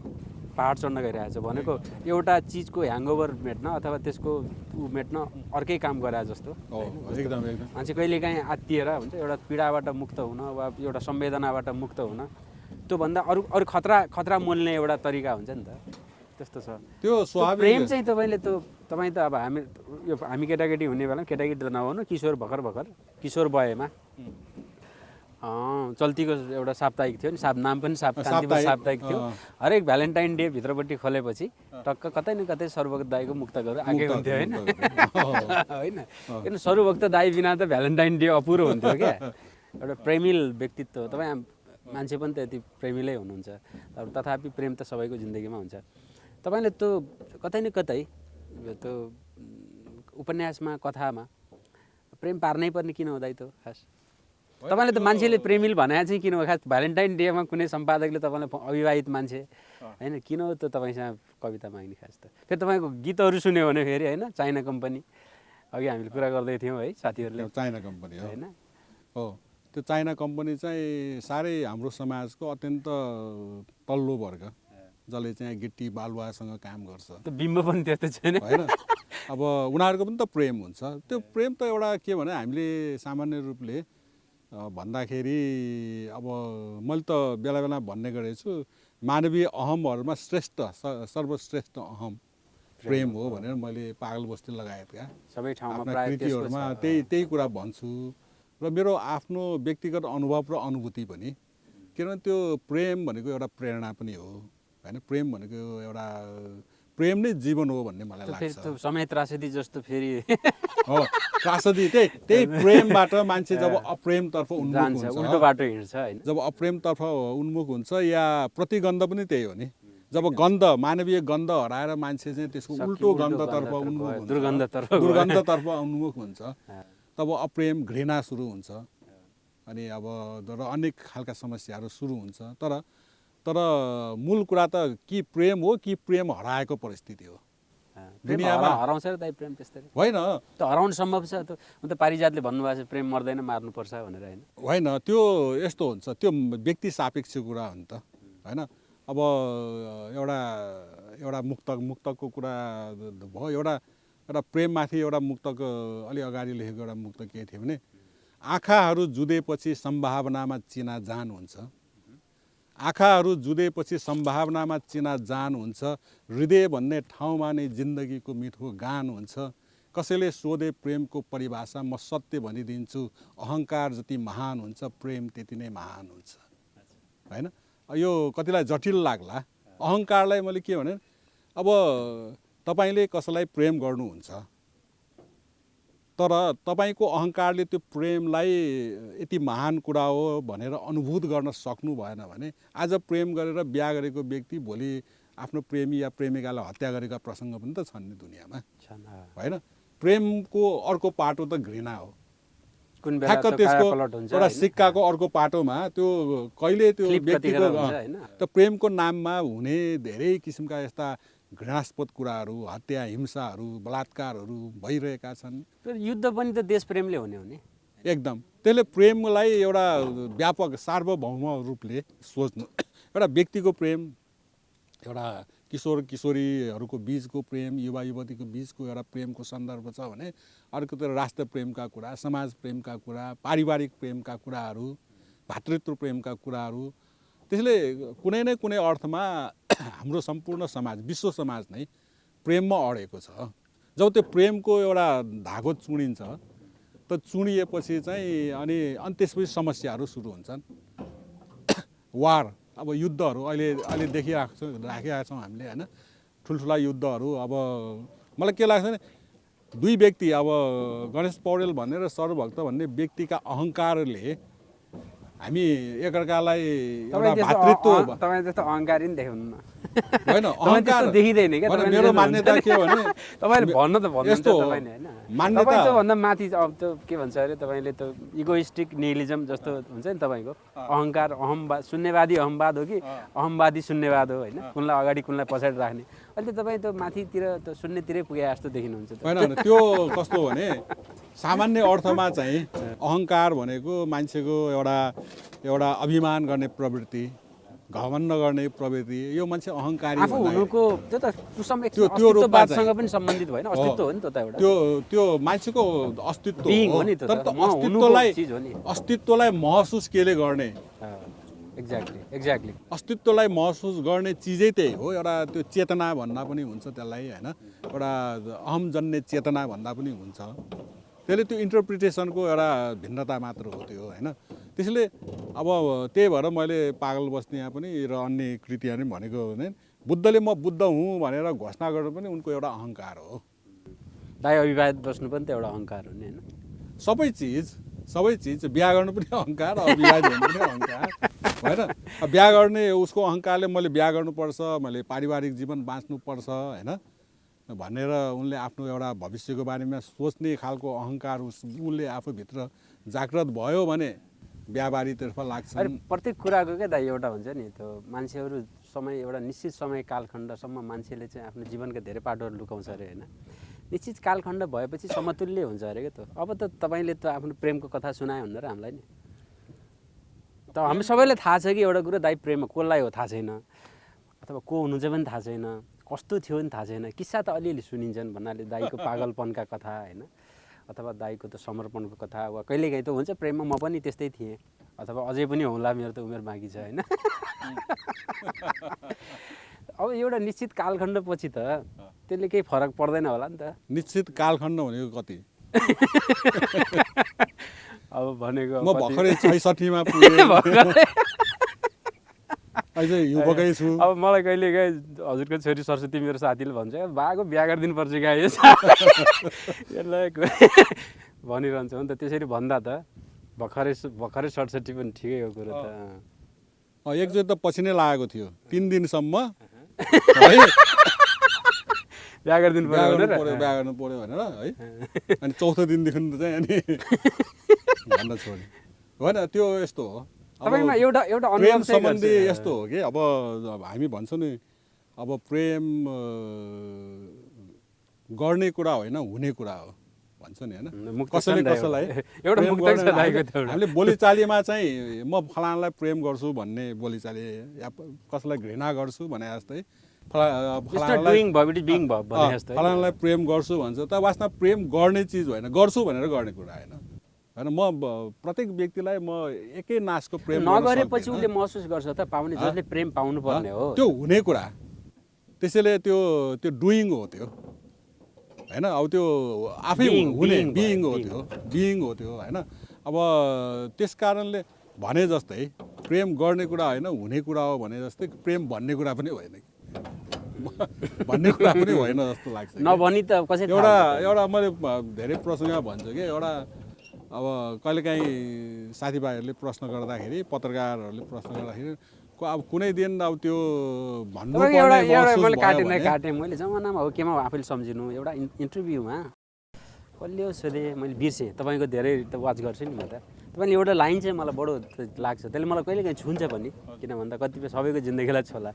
पहाड चढ्न गइरहेछ भनेको एउटा चिजको ह्याङओभर मेट्न अथवा त्यसको ऊ मेट्न अर्कै काम गरे जस्तो। एकदम मान्छे कहिलेकाहीँ आत्तिएर हुन्छ, एउटा पीडाबाट मुक्त हुन वा एउटा संवेदनाबाट मुक्त हुन त्योभन्दा अरू खतरा मोल्ने एउटा तरिका हुन्छ नि त, त्यस्तो छ त्यो स्वाभाविक। प्रेम चाहिँ तपाईँले तपाईँ त अब हामी केटाकेटी हुने बेला केटाकेटी त नहुनु, किशोर वयमा चल्तीको एउटा साप्ताहिक थियो नि, नाम पनि साप्ताहिक थियो। हरेक भ्यालेन्टाइन डे भित्रपट्टि खोलेपछि टक्क कतै न कतै सरुभक्त दाईको मुक्तकहरू आएकै हुन्थ्यो होइन, होइन, किन सरुभक्त दाई बिना त भ्यालेन्टाइन डे अपुरो हुन्थ्यो क्या। एउटा प्रेमिल व्यक्तित्व हो, तपाईँ मान्छे पनि त यति प्रेमिलै हुनुहुन्छ, तथापि प्रेम त सबैको जिन्दगीमा हुन्छ। तपाईँले त्यो कतै न कतै त्यो उपन्यासमा कथामा प्रेम पार्नै पर्ने किन हुँदै त खास तपाईँले त मान्छेले प्रेमिल भने चाहिँ किन हो, खास भ्यालेन्टाइन डेमा कुनै सम्पादकले तपाईँलाई अविवाहित मान्छे होइन किन हो त तपाईँसँग कविता माग्ने खास त। फेरि तपाईँको गीतहरू सुन्यो भने फेरि होइन, चाइना कम्पनी अघि हामीले कुरा गर्दै थियौँ है साथीहरूले, चाइना कम्पनी होइन हो, त्यो चाइना कम्पनी चाहिँ साह्रै हाम्रो समाजको अत्यन्त तल्लो वर्ग जसले चाहिँ गिट्टी बालुवासँग काम गर्छ त्यो बिम्ब पनि त्यस्तो छैन होइन। अब उनीहरूको पनि त प्रेम हुन्छ। त्यो प्रेम त एउटा के भने हामीले सामान्य रूपले भन्दाखेरि अब मैले त बेला बेला भन्ने गरेको छु मानवीय अहमहरूमा श्रेष्ठ सर्वश्रेष्ठ अहम प्रेम हो भनेर मैले पागल बस्ती लगायतका सबै ठाउँमा आफ्ना प्राय कृतिहरूमा त्यही कुरा भन्छु र मेरो आफ्नो व्यक्तिगत अनुभव र अनुभूति पनि। किनभने त्यो प्रेम भनेको एउटा प्रेरणा पनि हो होइन। प्रेम भनेको एउटा प्रेम नै जीवन हो भन्ने मलाई लाग्छ। समय त्रासदी जस्तो फेरि हो त्रासदी त्यही प्रेमबाट मान्छे जब अप्रेमतर्फ उन्मुख जान्छ, हुन्छ, उल्टो बाटो हिँड्छ होइन। जब अप्रेमतर्फ उन्मुख हुन्छ या प्रतिगन्ध पनि त्यही हो नि। जब गन्ध मानवीय गन्ध हराएर मान्छे चाहिँ त्यसको उल्टो गन्धतर्फ उन्मुख हुन्छ, दुर्गन्धतर्फ उन्मुख हुन्छ, तब अप्रेम घृणा सुरु हुन्छ अनि अब र अनेक खालका समस्याहरू सुरु हुन्छ। तर मूल कुरा त कि प्रेम हो कि प्रेम हराएको परिस्थिति हो दुनियाँमा। हराउँछ र दाइ प्रेम त्यस्तै होइन। त्यो हराउनु सम्भव छ। त्यो पारिजातले भन्नुभएको छ प्रेम मर्दैन मार्नुपर्छ भनेर होइन। होइन त्यो यस्तो हुन्छ, त्यो व्यक्ति सापेक्ष कुरा हो नि त होइन। अब एउटा मुक्तकको कुरा भयो। एउटा प्रेममाथि एउटा मुक्तक अलि अगाडि लेखेको एउटा मुक्तक के थियो भने आँखाहरू जुधेपछि सम्भावनामा चिना जान हुन्छ, आँखाहरू जुधेपछि सम्भावनामा चिना जान हुन्छ, हृदय भन्ने ठाउँमा नै जिन्दगीको मिठो गान हुन्छ। कसैले सोधे प्रेमको परिभाषा म सत्य भनिदिन्छु, अहङ्कार जति महान हुन्छ प्रेम त्यति नै महान हुन्छ होइन। यो कतिलाई जटिल लाग्ला। अहङ्कारलाई मैले के भने अब तपाईले कसैलाई प्रेम गर्नुहुन्छ तर तपाईको अहङ्कारले त्यो प्रेमलाई यति महान कुरा हो भनेर अनुभूत गर्न सक्नु भएन भने आज प्रेम गरेर बिहा गरेको व्यक्ति भोलि आफ्नो प्रेमी या प्रेमिकालाई हत्या गरेका प्रसङ्ग पनि त छन् नि दुनियाँमा होइन। प्रेमको अर्को पाटो त घृणा हो। ठ्याक्क त्यसको एउटा सिक्काको अर्को पाटोमा त्यो कहिले त्यो व्यक्तिको त प्रेमको नाममा हुने धेरै किसिमका यस्ता घृणास्पद कुराहरू, हत्या, हिंसाहरू, बलात्कारहरू भइरहेका छन्। युद्ध पनि त देश प्रेमले हुने हो नि एकदम। त्यसले प्रेमलाई एउटा व्यापक सार्वभौम रूपले सोच्नु, एउटा व्यक्तिको प्रेम, एउटा किशोर किशोरीहरूको बीचको प्रेम, युवा युवतीको बीचको एउटा प्रेमको सन्दर्भ छ भने अर्कोतिर राष्ट्र प्रेमका कुरा, समाज प्रेमका कुरा, पारिवारिक प्रेमका कुराहरू, भातृत्व प्रेमका कुराहरू। त्यसले कुनै न कुनै अर्थमा हाम्रो सम्पूर्ण समाज, विश्व समाज नै प्रेममा अडेको छ। जब त्यो प्रेमको एउटा धागो चुडिन्छ त चुडिएपछि चाहिँ अनि त्यसपछि समस्याहरू सुरु हुन्छन्। वार, अब युद्धहरू अहिले राखिरहेका छौँ हामीले होइन। ठुल्ठुला युद्धहरू। अब मलाई के लाग्छ भने दुई व्यक्ति, अब गणेश पौडेल भन्ने र सर्वभक्त भन्ने व्यक्तिका अहङ्कारले हामी एकअर्कालाई एउटा भातृत्व तपाईँ जस्तो अहङ्कारी नि देख्नुहुन्न होइन। अहङ्कार देखिँदैन क्या। मेरो मान्यता के हो भने तपाईँले भन्नु त भन्नुहुन्छ यस्तो तपाईँले होइन। मान्यता त्योभन्दा माथि अब त्यो के भन्छ अरे तपाईँले त्यो इगोइस्टिक निहिलिजम जस्तो हुन्छ नि तपाईँको अहङ्कार, अहमवाद, शून्यवादी अहमवाद हो कि अहमवादी शून्यवाद हो होइन। कुनलाई अगाडि कुनलाई पछाडि राख्ने। अहिले तपाईँ त्यो माथितिर त्यो शून्यतिरै पुगे जस्तो देखिनुहुन्छ। होइन त्यो कस्तो भने सामान्य अर्थमा चाहिँ अहङ्कार भनेको मान्छेको एउटा अभिमान गर्ने प्रवृत्ति, घमण्ड गर्ने प्रवृत्ति। यो मान्छे अहङ्कारी आफू हुनुको त्यो त त्यो अस्तित्ववादसँग पनि सम्बन्धित भएन। अस्तित्व हो नि त एउटा। त्यो मान्छेको अस्तित्व हो नि त। तर अस्तित्वलाई महसुस केले गर्ने। एक्ज्याक्टली अस्तित्वलाई महसुस गर्ने चिजै त्यही हो। एउटा त्यो चेतना भन्दा पनि हुन्छ त्यसलाई होइन। एउटा अहमजन्य चेतना भन्दा पनि हुन्छ। त्यसले त्यो इन्टरप्रिटेसनको एउटा भिन्नता मात्र हो त्यो होइन। त्यसले अब त्यही भएर मैले पागल बस्तीमा पनि र अन्य कृतिहरू पनि भनेको भने बुद्धले म बुद्ध हुँ भनेर घोषणा गर्नु पनि उनको एउटा अहङ्कार हो। दाइ अविवाहित बस्नु पनि त एउटा अहङ्कार हो नि होइन। सबै चिज बिहा गर्नु पनि अहङ्कार, अविवाहित हुनु पनि अहङ्कार होइन। बिहा गर्ने उसको अहङ्कारले मैले बिहा गर्नुपर्छ, मैले पारिवारिक जीवन बाँच्नुपर्छ होइन भनेर उनले आफ्नो एउटा भविष्यको बारेमा सोच्ने खालको अहङ्कार उसले आफूभित्र जागृत भयो भने बिहाबारीतर्फ लाग्छ। प्रत्येक कुराको क्या दाइ एउटा हुन्छ नि त्यो मान्छेहरू समय एउटा निश्चित समय कालखण्डसम्म मान्छेले चाहिँ आफ्नो जीवनका धेरै पाटोहरू लुकाउँछ अरे होइन। निश्चित कालखण्ड भएपछि समतुल्य हुन्छ अरे क्या। त अब त तपाईँले त आफ्नो प्रेमको कथा सुनायो भनेर हामीलाई नि त हामी सबैलाई थाहा छ कि एउटा कुरो दाइ प्रेम कसलाई हो थाहा छैन। अथवा को हुनुहुन्छ पनि थाहा छैन, कस्तो थियो पनि थाहा छैन, किस्सा त अलिअलि सुनिन्छन् भन्नाले दाईको पागलपनका कथा होइन, अथवा दाईको त समर्पणको कथा, वा कहिलेकाहीँ त हुन्छ प्रेममा म पनि त्यस्तै थिएँ, अथवा अझै पनि होला, मेरो त उमेर बाँकी छ होइन। अब एउटा निश्चित कालखण्डपछि त त्यसले केही फरक पर्दैन होला नि त। निश्चित कालखण्ड भनेको कति? अब भनेको म भर्खरै ६६मा पुगेँ, अहिले युवकै छु। अब मलाई कहिलेकाहीँ हजुरको छोरी सरस्वती मेरो साथीले भन्छ, बाको बिहा गरिदिनुपर्छ गाई यसलाई भनिरहन्छ हो नि त। त्यसरी भन्दा त भर्खरै ६७ पनि ठिकै हो कुरो त। एकचोटि त पछि नै लागेको थियो 3 दिनसम्म है, बिहा गरिदिनु बिहा पर्यो गर्नु पर्यो भनेर है। अनि चौथो दिनदेखि चाहिँ अनि भन्न छोड्यो। होइन, त्यो यस्तो हो। तपाईँमा एउटा अनुभव प्रेम चाहिँ सम्बन्धी यस्तो हो कि अब हामी भन्छौँ नि, अब प्रेम गर्ने कुरा होइन, हुने कुरा हो भन्छ नि होइन। कसैले कसैलाई एउटा मुक्तक छ दाइको त्यो। हामीले बोलीचालीमा चाहिँ म फलानालाई प्रेम गर्छु भन्ने बोलीचाली, या कसैलाई घृणा गर्छु भने जस्तै फलानालाई प्रेम गर्छु भन्छ त, वास्तवमा प्रेम गर्ने चिज होइन, गर्छु भनेर गर्ने कुरा होइन। होइन, म प्रत्येक व्यक्तिलाई म एकै नासको प्रेम नगरेपछि उसले महसुस गर्छ त, पाउने जसले प्रेम पाउनु पर्ने हो त्यो हुने कुरा। त्यसैले त्यो डुइङ हो त्यो होइन। अब त्यो आफै हुने बिइङ हो, त्यो बिइङ हो त्यो होइन। अब त्यस कारणले भने जस्तै प्रेम गर्ने कुरा होइन, हुने कुरा हो भने जस्तै प्रेम भन्ने कुरा पनि होइन, भन्ने कुरा पनि होइन जस्तो लाग्छ। नभनी त कसै एउटा मैले धेरै प्रसङ्ग भन्छु कि, एउटा अब कहिलेकाहीँ साथीभाइहरूले प्रश्न गर्दाखेरि, पत्रकारहरूले प्रश्न गर्दाखेरि, अब कुनै दिन अब त्यो मैले काटेँ मैले जमानामा हो केमा आफैले सम्झिनु। एउटा इन्टरभ्यूमा कसले हो सोधेँ, मैले बिर्सेँ, तपाईँको धेरै त वाच गर्छु नि म त। तपाईँले एउटा लाइन चाहिँ मलाई बडो लाग्छ, त्यसले मलाई कहिलेकाहीँ छुन्छ पनि, किन भन्दा कतिपय सबैको जिन्दगीलाई छोला।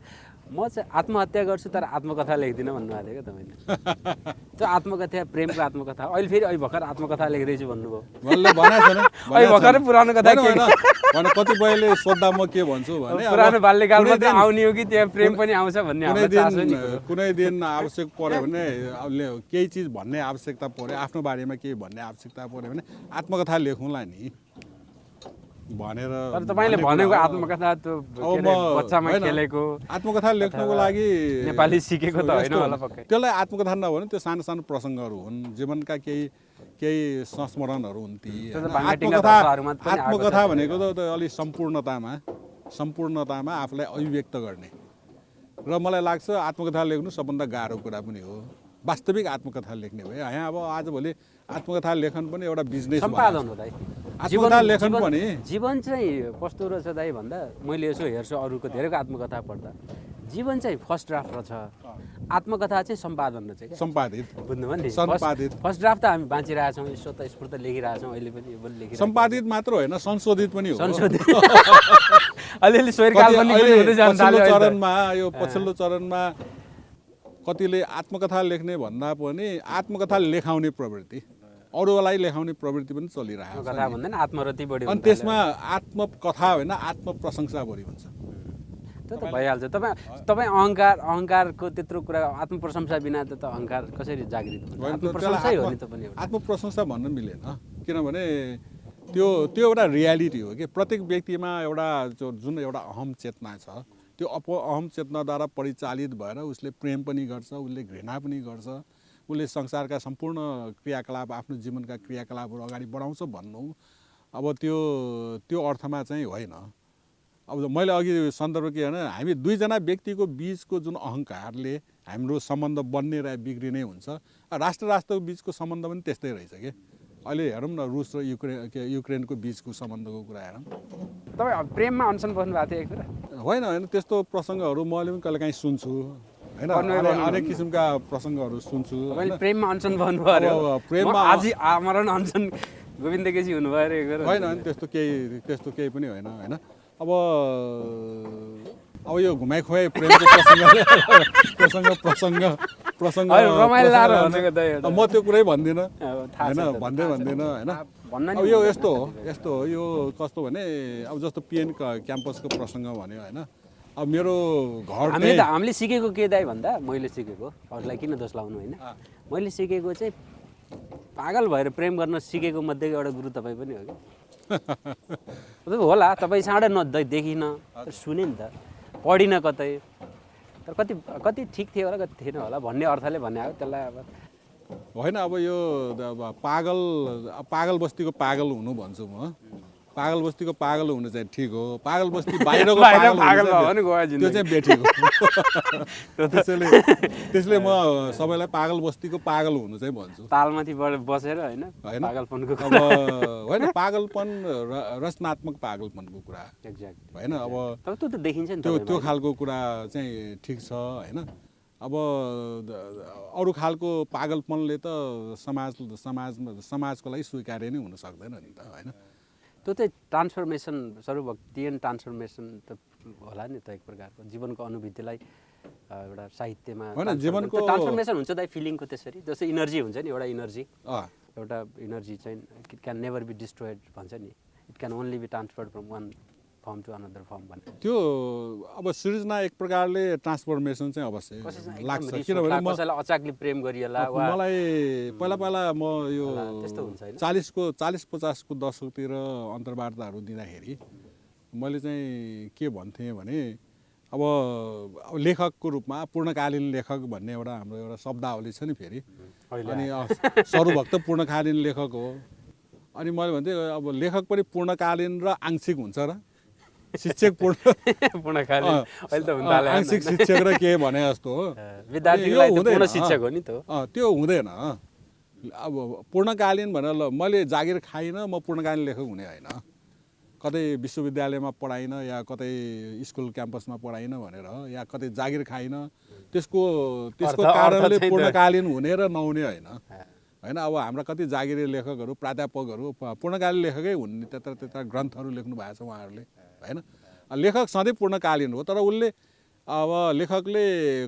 म चाहिँ आत्महत्या गर्छु तर आत्मकथा लेख्दिनँ भन्नुभएको थियो क्या तपाईँले। त्यो आत्मकथा, प्रेमको आत्मकथा। अहिले भर्खर आत्मकथा लेख्दैछु भन्नुभयो। अहिले भर्खरै पुरानो कथा भने कतिपयले सोद्धा म के भन्छु भने, पुरानो बाल्यकालमा त आउने हो कि त्यहाँ प्रेम पनि आउँछ भन्ने कुनै दिन आवश्यक पर्यो भने, केही चिज भन्ने आवश्यकता पर्यो, आफ्नो बारेमा केही भन्ने आवश्यकता पर्यो भने आत्मकथा लेखौँला नि भनेर। तपाईँले भनेको आत्मकथा त्यो बच्चामा खेलेको आत्मकथा लेख्नको लागि नेपाली सिकेको त होइन होला पक्कै। त्यसलाई आत्मकथा नभने त्यो सानो सानो प्रसङ्गहरू हुन्, जीवनका केही संस्मरणहरू हुन् ती। आत्मकथा भनेको त अलिक सम्पूर्णतामा आफूलाई अभिव्यक्त गर्ने। र मलाई लाग्छ आत्मकथा लेख्नु सबभन्दा गाह्रो कुरा पनि हो। वास्तविक आत्मकथा लेख्ने भयो यहाँ अब आजभोलि आत्मकथा लेखन पनि एउटा बिजनेस सम्पादन हो दाइ। आत्मकथा लेखन पनि जीवन चाहिँ कस्तो रहेछ दाइ भन्दा, मैले यसो हेर्छु अरूको धेरैको आत्मकथा पढ्दा, जीवन चाहिँ फर्स्ट ड्राफ्ट रहेछ, आत्मकथा चाहिँ सम्पादन रहेछ क्या, सम्पादित। बुझ्नुभयो नि? सम्पादित। फर्स्ट ड्राफ्ट त हामी बाँचिरहेछौँ, स्फूर्त लेखिरहेछौँ, अहिले पनि यो पनि लेखिरहेछौँ। सम्पादित मात्र होइन, संशोधित पनि हो। संशोधित अलिअलि स्वैरकाल पनि हुँदै जान्छ चरणमा। यो पछिल्लो चरणमा कतिले आत्मकथा लेख्ने भन्दा पनि आत्मकथा लेखाउने प्रवृत्ति, अरूलाई लेखाउने प्रवृत्ति पनि चलिरहेको छ। कथा भन्दैन आत्मरति बढी, अनि त्यसमा आत्मकथा होइन, आत्मप्रशंसा बढी हुन्छ। त्यो त भइहाल्छ। तपाईँ अहङ्कारको त्यत्रो कुरा, आत्मप्रशंसा बिना त अहङ्कार कसरी जागृत हुन्छ? आत्मप्रशंसै हो नि त पनि। आत्मप्रशंसा भन्न मिलेन, किनभने त्यो एउटा रियालिटी हो कि प्रत्येक व्यक्तिमा एउटा जुन एउटा अहम चेतना छ, त्यो अहम चेतनाद्वारा परिचालित भएर उसले प्रेम पनि गर्छ, उसले घृणा पनि गर्छ, उसले संसारका सम्पूर्ण क्रियाकलाप, आफ्नो जीवनका क्रियाकलापहरू अगाडि बढाउँछ भन्नु। अब त्यो अर्थमा चाहिँ होइन। अब मैले अघि सन्दर्भ के भने, हामी दुईजना व्यक्तिको बिचको जुन अहङ्कारले हाम्रो सम्बन्ध बन्ने र बिग्रिने हुन्छ। राष्ट्रको बिचको सम्बन्ध पनि त्यस्तै रहेछ कि। अहिले हेरौँ न, रुस र युक्रेनको बिचको सम्बन्धको कुरा हेरौँ। तपाईँ प्रेममा अनसन बस्नु भएको थियो एक कुरा? होइन, त्यस्तो प्रसङ्गहरू मैले पनि कहिलेकाहीँ सुन्छु होइन, अनेक किसिमका प्रसङ्गहरू सुन्छु। प्रेममा अनसन बस्नुभयो अरे? प्रेममा आज आमरण अनसन गोविन्द केसी हुनुभयो अरे? होइन, त्यस्तो केही पनि होइन होइन। अब यो घुमाइ खुवाइ प्रेमको प्रसङ्ग म त्यो कुरै भन्दिनँ होइन, भन्दिनँ होइन। अब यो यस्तो हो, यो कस्तो भने, अब जस्तो पिएन क्याम्पसको प्रसङ्ग भन्यो होइन, अब मेरो घर हामीले सिकेको के दाइ भन्दा मैले सिकेको अरूलाई किन दोष लाउनु होइन मैले सिकेको चाहिँ पागल भएर प्रेम गर्न सिकेको मध्येको एउटा गुरु तपाईँ पनि हो कि होला तपाईँसँग देखिन सुने नि त पढिन कतै तर कति ठिक थियो होला कति थिएन होला भन्ने अर्थले भन्ने हो त्यसलाई अब होइन अब यो पागल बस्तीको पागल हुनु भन्छु म पागल बस्तीको पागल हुनु चाहिँ ठिक हो पागल बस्ती बाहिरको पागल त्यो चाहिँ बेठिक हो त्यसले म सबैलाई पागल बस्तीको पागल हुनु चाहिँ भन्छु तालमाथि बसेर होइन पागलपनको अब होइन पागलपन रचनात्मक पागलपनको कुरा एक्ज्याक्ट होइन अब त्यो त देखिन्छ नि त्यो खालको कुरा चाहिँ ठिक छ होइन अब अरू खालको पागलपनले त समाजको लागि स्वीकार्य नै हुन सक्दैन नि त होइन त्यो चाहिँ ट्रान्सफर्मेसन सर्वभक्तियन ट्रान्सफर्मेसन त होला नि त एक प्रकारको जीवनको अनुभूतिलाई एउटा साहित्यमा होइन जीवनको ट्रान्सफर्मेसन हुन्छ दाइ फिलिङको त्यसरी जस्तै इनर्जी हुन्छ नि एउटा इनर्जी चाहिँ it can never be destroyed भन्छ नि it can only be transferred from one form to another form भन्ने त्यो अब सृजना एक प्रकारले ट्रान्सफर्मेसन चाहिँ अवश्य लाग्छ किनभने कसैलाई अचाकले प्रेम गरिएला मलाई पहिला म यो त्यस्तो हुन्छ हैन 40-50 को दशकतिर अन्तर्वार्ताहरू दिँदाखेरि मैले चाहिँ के भन्थेँ भने अब लेखकको रूपमा पूर्णकालीन लेखक भन्ने हाम्रो एउटा शब्दावली छ नि फेरि अनि सर्वभक्त पूर्णकालीन लेखक हो अनि मैले भन्थेँ अब लेखक पनि पूर्णकालीन र आंशिक हुन्छ र शिक्षक आंशिक शिक्षक र के भने जस्तो हो विद्यार्थीलाई त पूर्ण शिक्षक हो नि त त्यो हुँदैन अब पूर्णकालीन भनेर मैले जागिर खाइनँ म पूर्णकालीन लेखक हुने होइन कतै विश्वविद्यालयमा पढाइन या कतै स्कुल क्याम्पसमा पढाइन भनेर या कतै जागिर खाइन त्यसको कारणले पूर्णकालीन हुने र नहुने होइन होइन अब हाम्रा कति जागिरे लेखकहरू प्राध्यापकहरू पूर्णकालीन लेखकै हुन् नि त्यत्र ग्रन्थहरू लेख्नु भएको छ उहाँहरूले होइन लेखक सधैँ पूर्णकालीन हो तर उसले अब लेखकले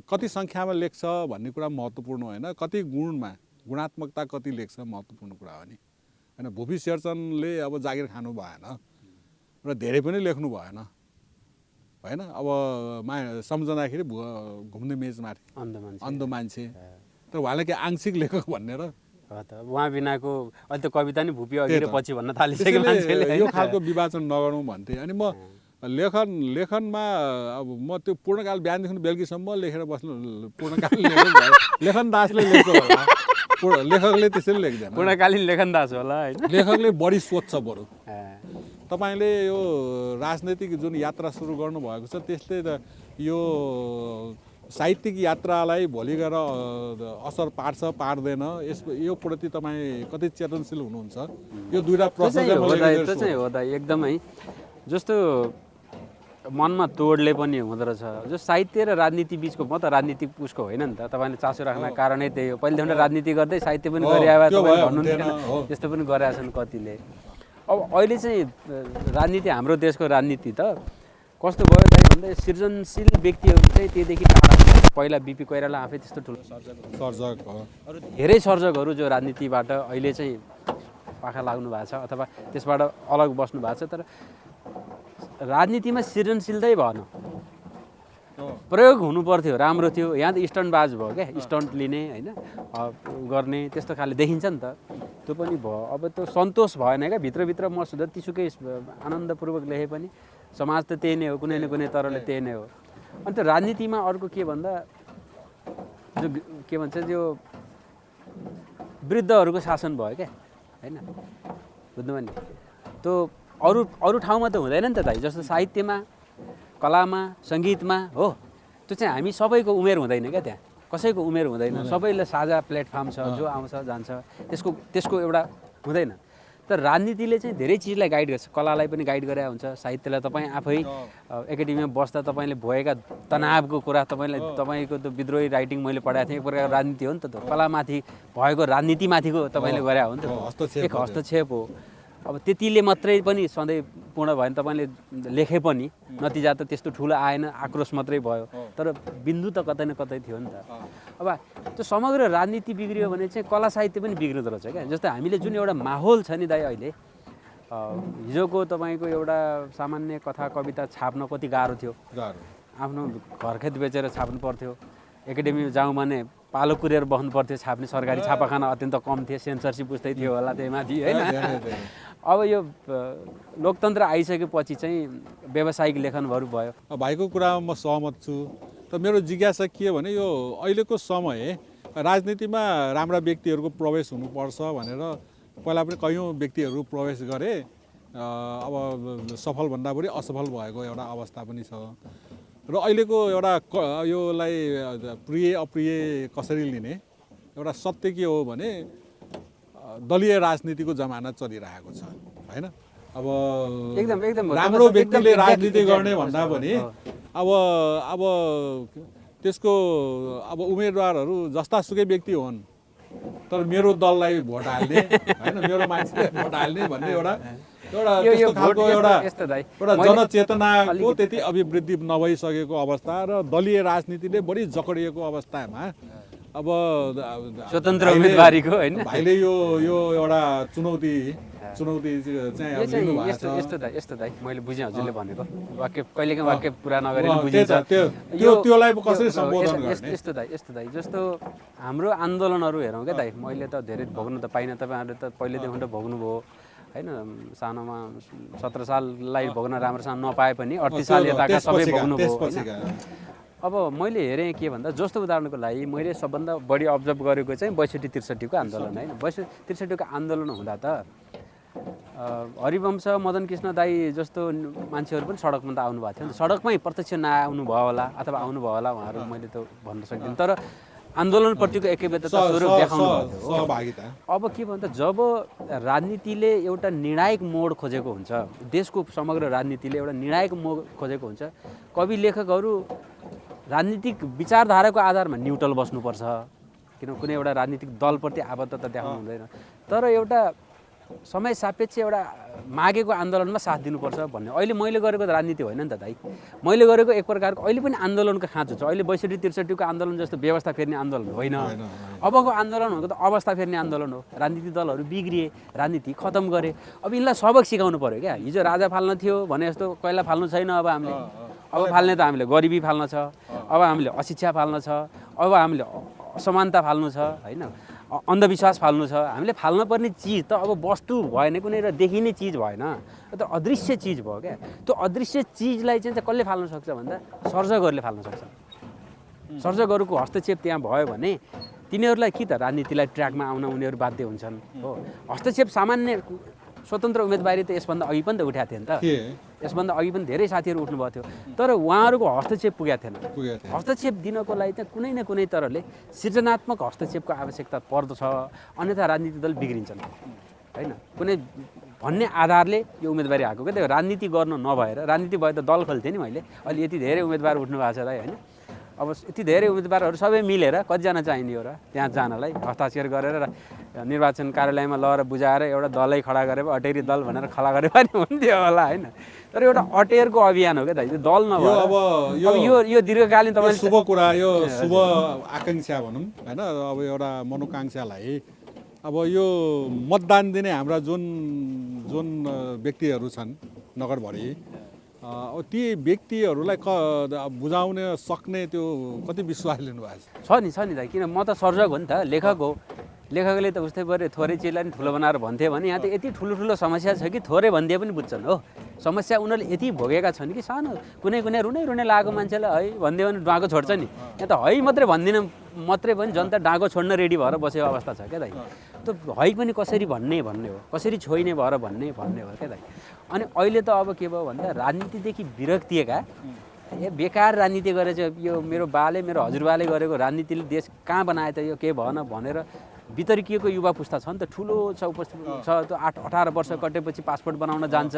कति सङ्ख्यामा लेख्छ भन्ने कुरा महत्त्वपूर्ण होइन कति गुणात्मकता कति लेख्छ महत्त्वपूर्ण कुरा हो नि होइन भुपी शेरचनले अब जागिर खानु भएन र धेरै पनि लेख्नु भएन होइन अब सम्झँदाखेरि घुम्ने मेचमाथि अन्ध मान्छे तर उहाँले के आंशिक लेखक भन्ने र उहाँ बिनाको अहिले त कविता नि भुपी अघि र पछि भन्न थालिसक्यो मान्छेले यो खालको विभाजन नगरौँ भन्थे अनि म लेखनमा अब म त्यो पूर्णकाल बिहानदेखि बेलुकीसम्म लेखेर बस्नु पूर्णकाल लेखन दासले लेख्छ होला लेखकले त्यसरी लेख्दैन पूर्णकालीन लेखन दास होला होइन लेखकले बढी सोध्छ बरु तपाईले यो राजनैतिक जुन यात्रा सुरु गर्नुभएको छ त्यसले त यो साहित्यिक यात्रालाई भोलि गएर असर पार्छ पार्दैन यो प्रति तपाईँ कति चेतनशील हुनुहुन्छ यो दुईटा प्रश्न चाहिँ हो त एकदमै जस्तो मनमा तोडले पनि हुँदो रहेछ जो साहित्य र राजनीति बिचको म त राजनीतिक उसको होइन नि त तपाईँले चासो राख्न कारणै त्यही हो पहिलेदेखि राजनीति गर्दै साहित्य पनि गरिआए भन्नुहुन्थेन त्यस्तो पनि गरेका छन् कतिले अब अहिले चाहिँ राजनीति हाम्रो देशको राजनीति त कस्तो भयो दाइ भन्दा सृजनशील व्यक्तिहरू चाहिँ त्योदेखि टाढा पहिला बिपी कोइराला आफै त्यस्तो ठुलो सर्जक अरू धेरै सर्जकहरू जो राजनीतिबाट अहिले चाहिँ पाखा लाग्नु भएको छ अथवा त्यसबाट अलग बस्नु भएको छ तर राजनीतिमा सृजनशीलतै भएन प्रयोग हुनु पर्थ्यो राम्रो थियो यहाँ त स्टन्टबाज भयो क्या स्टन्ट लिने होइन गर्ने त्यस्तो खाले देखिन्छ नि त त्यो पनि भयो अब त्यो सन्तोष भएन क्या भित्रभित्र म जतिसुकै आनन्दपूर्वक लेखे पनि समाज त त्यही नै हो कुनै न कुनै तरहले त्यही नै हो अनि त्यो राजनीतिमा अर्को के भन्दा जो के भन्छ त्यो वृद्धहरूको शासन भयो क्या होइन बुझ्नुभयो नि त्यो अरू ठाउँमा त हुँदैन नि त दाइ जस्तो साहित्यमा कलामा सङ्गीतमा हो त्यो चाहिँ हामी सबैको उमेर हुँदैन क्या त्यहाँ कसैको उमेर हुँदैन सबैले साझा प्लेटफर्म छ जो आउँछ जान्छ त्यसको एउटा हुँदैन तर राजनीतिले चाहिँ धेरै चिजलाई गाइड गर्छ कलालाई पनि गाइड गरे हुन्छ साहित्यलाई तपाईँ आफै एकाडेमीमा बस्दा तपाईँले भएका तनावको कुरा तपाईँको त्यो विद्रोही राइटिङ मैले पढाएको थिएँ एक प्रकारको राजनीति हो नि त त्यो कलामाथि भएको राजनीतिमाथिको तपाईँले गरे हो नि त एक हस्तक्षेप हो अब त्यतिले मात्रै पनि सधैँ पूर्ण भएन तपाईँले लेखे पनि नतिजा त त्यस्तो ठुलो आएन आक्रोश मात्रै भयो तर बिन्दु त कतै न कतै थियो नि त अब त्यो समग्र राजनीति बिग्रियो भने चाहिँ कला साहित्य पनि बिग्रिँदो रहेछ क्या जस्तै हामीले जुन एउटा माहौल छ नि दाइ अहिले हिजोको तपाईँको एउटा सामान्य कथा कविता छाप्न कति गाह्रो थियो आफ्नो घरखेत बेचेर छाप्नु पर्थ्यो। एकाडेमी जाउँ भने पालो कुरेर बस्नु पर्थ्यो छाप्ने। सरकारी छापाखाना अत्यन्त कम थिए, सेन्सरसिप उस्तै थियो होला त्यही माथि होइन। अब यो लोकतन्त्र आइसकेपछि चाहिँ व्यावसायिक लेखनहरू भयो। भाइको कुरामा म सहमत छु। त मेरो जिज्ञासा के हो भने यो अहिलेको समय राजनीतिमा राम्रा व्यक्तिहरूको प्रवेश हुनुपर्छ भनेर पहिला पनि कयौँ व्यक्तिहरू प्रवेश गरे। अब सफलभन्दा बढी असफल भएको एउटा अवस्था पनि छ। र अहिलेको एउटा योलाई प्रिय अप्रिय कसरी लिने एउटा सत्य के हो भने दलीय राजनीतिको जमाना चलिरहेको छ होइन। अब एकदम राम्रो व्यक्तिले राजनीति गर्ने भन्दा पनि अब त्यसको अब उम्मेदवारहरू जस्तासुकै व्यक्ति हुन् तर मेरो दललाई भोट हाल्ने होइन, मेरो मान्छेलाई भोट हाल्ने भन्ने एउटा त्यस्तो खालको एउटा जनचेतनाको त्यति अभिवृद्धि नभइसकेको अवस्था र दलीय राजनीतिले बढी जकडिएको अवस्थामा अब स्वतन्त्र उम्मेदवारीको होइन भाइले यो एउटा चुनौती चाहिँ अब लिनु भएको छ। यस्तो दाइ मैले बुझेँ हजुरले भनेको वाक्य कहिलेकाहीँ वाक्य पुरा नगरेर बुझिन्छ। त्योलाई कसरी सम्बोधन गर्ने? यस्तो दाइ जस्तो हाम्रो आन्दोलनहरू हेरौँ क्या दाइ। मैले त धेरै भोग्नु त पाइनँ, तपाईँहरूले त पहिलेदेखि त भोग्नुभयो होइन। सानोमा 17 साललाई भोग्न राम्रोसँग नपाए पनि 38 साल यताका सबै भोग्नुभयो होइन। अब मैले हेरेँ के भन्दा जस्तो उदाहरणको लागि मैले सबभन्दा बढी अब्जर्भ गरेको चाहिँ 62-63 को आन्दोलन होइन। 62-63 को आन्दोलन हुँदा त हरिवंश मदन कृष्ण दाई जस्तो मान्छेहरू पनि सडकमा त आउनु भएको थियो नि त। सडकमै प्रत्यक्ष नआउनु भयो होला अथवा आउनुभयो होला उहाँहरू, मैले त भन्न सक्दिनँ। तर आन्दोलनप्रतिको एकैबद्धता स्वरूप देखाउनु भएको थियो। अब के भन्दा जब राजनीतिले एउटा निर्णायक मोड खोजेको हुन्छ, देशको समग्र राजनीतिले एउटा निर्णायक मोड खोजेको हुन्छ, कवि लेखकहरू राजनीतिक विचारधाराको आधारमा न्युट्रल बस्नुपर्छ। किन कुनै एउटा राजनीतिक दलप्रति आबद्धता देखाउनु हुँदैन। तर एउटा समय सापेक्ष एउटा मागेको आन्दोलनमा साथ दिनुपर्छ भन्ने अहिले मैले गरेको राजनीति होइन नि त दाइ। मैले गरेको एक प्रकारको अहिले पनि आन्दोलनको खाँचो छ। अहिले 62-63 को आन्दोलन जस्तो व्यवस्था फेर्ने आन्दोलन होइन। अबको आन्दोलन भनेको त अवस्था फेर्ने आन्दोलन हो। राजनीतिक दलहरू बिग्रिए, राजनीति खतम गरे। अब यिनलाई सबक सिकाउनु पऱ्यो क्या। हिजो राजा फाल्न थियो भने जस्तो कैला फाल्नु छैन। अब हामीले अब फाल्ने त हामीले गरिबी फाल्न छ, अब हामीले अशिक्षा फाल्न छ, अब हामीले असमानता फाल्नु छ होइन, अन्धविश्वास फाल्नु छ। हामीले फाल्न पर्ने चिज त अब वस्तु भएन कुनै र देखिने चिज भएन, त अदृश्य चिज भयो क्या। त्यो अदृश्य चिजलाई चाहिँ कसले फाल्न सक्छ भन्दा सर्जकहरूले फाल्न सक्छ। सर्जकहरूको हस्तक्षेप त्यहाँ भयो भने तिनीहरूलाई कि त राजनीतिलाई ट्र्याकमा आउन उनीहरू बाध्य हुन्छन् हो। हस्तक्षेप सामान्य स्वतन्त्र उम्मेदवारी त यसभन्दा अघि पनि त उठाएको थियो नि त। यसभन्दा अघि पनि धेरै साथीहरू उठ्नुभएको थियो तर उहाँहरूको हस्तक्षेप पुगेको थिएन। हस्तक्षेप दिनको लागि चाहिँ कुनै न कुनै तरहले सृजनात्मक हस्तक्षेपको आवश्यकता पर्दछ, अन्यथा राजनीतिक दल बिग्रिन्छन् होइन। कुनै भन्ने आधारले यो उम्मेदवारी आएको क्या। त्यो राजनीति गर्न नभएर, राजनीति भए त दल खोल्थेँ नि मैले। अहिले यति धेरै उम्मेदवार उठ्नु भएको छ दाइ होइन। अब यति धेरै उम्मेदवारहरू सबै मिलेर कतिजना चाहिने हो र त्यहाँ जानलाई हस्ताक्षर गरेर निर्वाचन कार्यालयमा लगेर बुझाएर एउटा दलै खडा गरेर अटेरी दल भनेर खडा गरे पनि हुन्थ्यो होला होइन। तर एउटा अटेरको अभियान हो क्या दाइ, दल नभएर। अब यो दीर्घकालीन तपाईँ शुभ कुरा, यो शुभ आकाङ्क्षा भनौँ होइन। अब एउटा मनोकाङ्क्षालाई अब यो मतदान दिने हाम्रा जुन व्यक्तिहरू छन् नगरभरि, ती व्यक्तिहरूलाई बुझाउन सक्ने त्यो कति विश्वास लिनुभएको छ नि दाइ। किन म त सर्जक हो नि त, लेखक हो। लेखकले त उस्तै गरे थोरै चिजलाई पनि ठुलो बनाएर भन्थे भने यहाँ त यति ठुलो समस्या छ कि थोरै भनिदिए पनि बुझ्छन् हो। समस्या उनीहरूले यति भोगेका छन् कि सानो कुनै रुनै लागेको मान्छेलाई है भनिदियो भने डाँगो छोड्छ नि। यहाँ त है मात्रै भन्दिनँ मात्रै पनि जनता डाँगो छोड्न रेडी भएर बसेको अवस्था छ क्या दाइ। त्यो है पनि कसरी भन्ने हो, कसरी छोइने भएर भन्ने हो क्या दाइ। अनि अहिले त अब के भयो भन्दा राजनीतिदेखि विरक्तिएका बेकार राजनीति गरेर यो मेरो बाले मेरो हजुरबाले गरेको राजनीतिले देश कहाँ बनाए त यो के भएन भनेर वितर्किएको युवा पुस्ता छ नि त। ठुलो छ उपस्थित छ, त्यो 18 वर्ष कटेपछि पासपोर्ट बनाउन जान्छ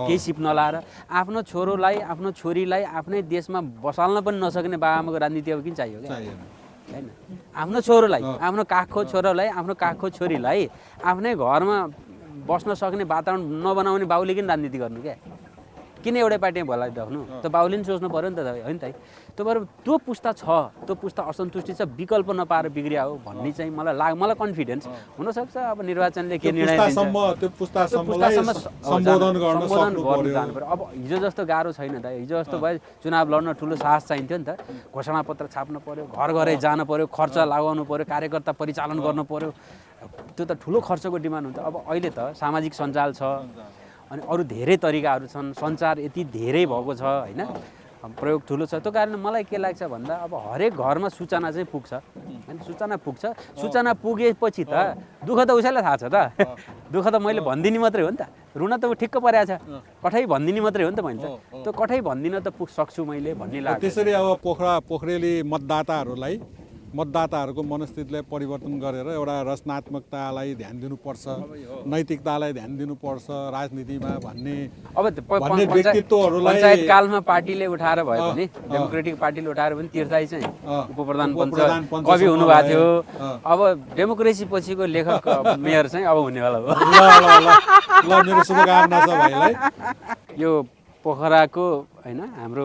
केही सिप नलाएर। आफ्नो छोरोलाई आफ्नो छोरीलाई आफ्नै देशमा बसाल्न पनि नसक्ने बाबाआमाको राजनीति अब किन चाहियो क्या होइन। आफ्नो छोरोलाई, आफ्नो काखको छोरोलाई, आफ्नो काखको छोरीलाई आफ्नै घरमा बस्न सक्ने वातावरण नबनाउने बाउले किन राजनीति गर्नु क्या। किन एउटै पार्टीमा भलाइराख्नु त बाबुले नि सोच्नु पऱ्यो नि त होइन त त्यो भएर त्यो पुस्ता छ, त्यो पुस्ता असन्तुष्टि छ, विकल्प नपाएर बिग्रिया हो भन्ने चाहिँ मलाई कन्फिडेन्स हुनसक्छ। अब निर्वाचनले के निर्णय दिन्छ त्यो पुस्तासम्मलाई सम्बोधन गर्न सक्नु पर्यो। अब हिजो जस्तो गाह्रो छैन त, हिजो जस्तो भए चुनाव लड्न ठुलो साहस चाहिन्थ्यो नि त, घोषणापत्र छाप्नु पर्यो, घर घरै जानु पर्यो, खर्च लगाउनु पर्यो, कार्यकर्ता परिचालन गर्नु पर्यो, त्यो त ठुलो खर्चको डिमान्ड हुन्छ। अब अहिले त सामाजिक सञ्जाल छ अनि अरू धेरै तरिकाहरू छन्, सञ्चार यति धेरै भएको छ होइन, प्रयोग ठुलो छ। त्यो कारणले मलाई के लाग्छ भन्दा अब हरेक घरमा सूचना चाहिँ पुग्छ होइन, सूचना पुग्छ, सूचना पुगेपछि त दुःख त उसैलाई थाहा छ त, दुःख त मैले भनिदिने मात्रै हो नि त, रुन त ऊ ठिक्क परेको छ, कठै भनिदिने मात्रै हो नि त मैले त, त्यो कठै भनिदिन त सक्छु मैले भन्ने लाग्छ। त्यसरी अब पोखरेली मतदाताहरूको मनस्थितिलाई परिवर्तन गरेर एउटा रचनात्मकतालाई ध्यान दिनुपर्छ, नैतिकतालाई ध्यान दिनुपर्छ राजनीतिमा भन्ने अब व्यक्तित्वहरूलाई पञ्चायत कालमा पार्टीले उठाएर भयो भने, डेमोक्रेटिक पार्टीले उठाएर पनि तीर्थाई चाहिँ उपप्रधान कवि हुनुभएको थियो। अब डेमोक्रेसी पछिको लेखक मेयर चाहिँ अब हुनेवाला हो। ल मेरो शुभकामना छ भाइलाई। यो पोखराको होइन हाम्रो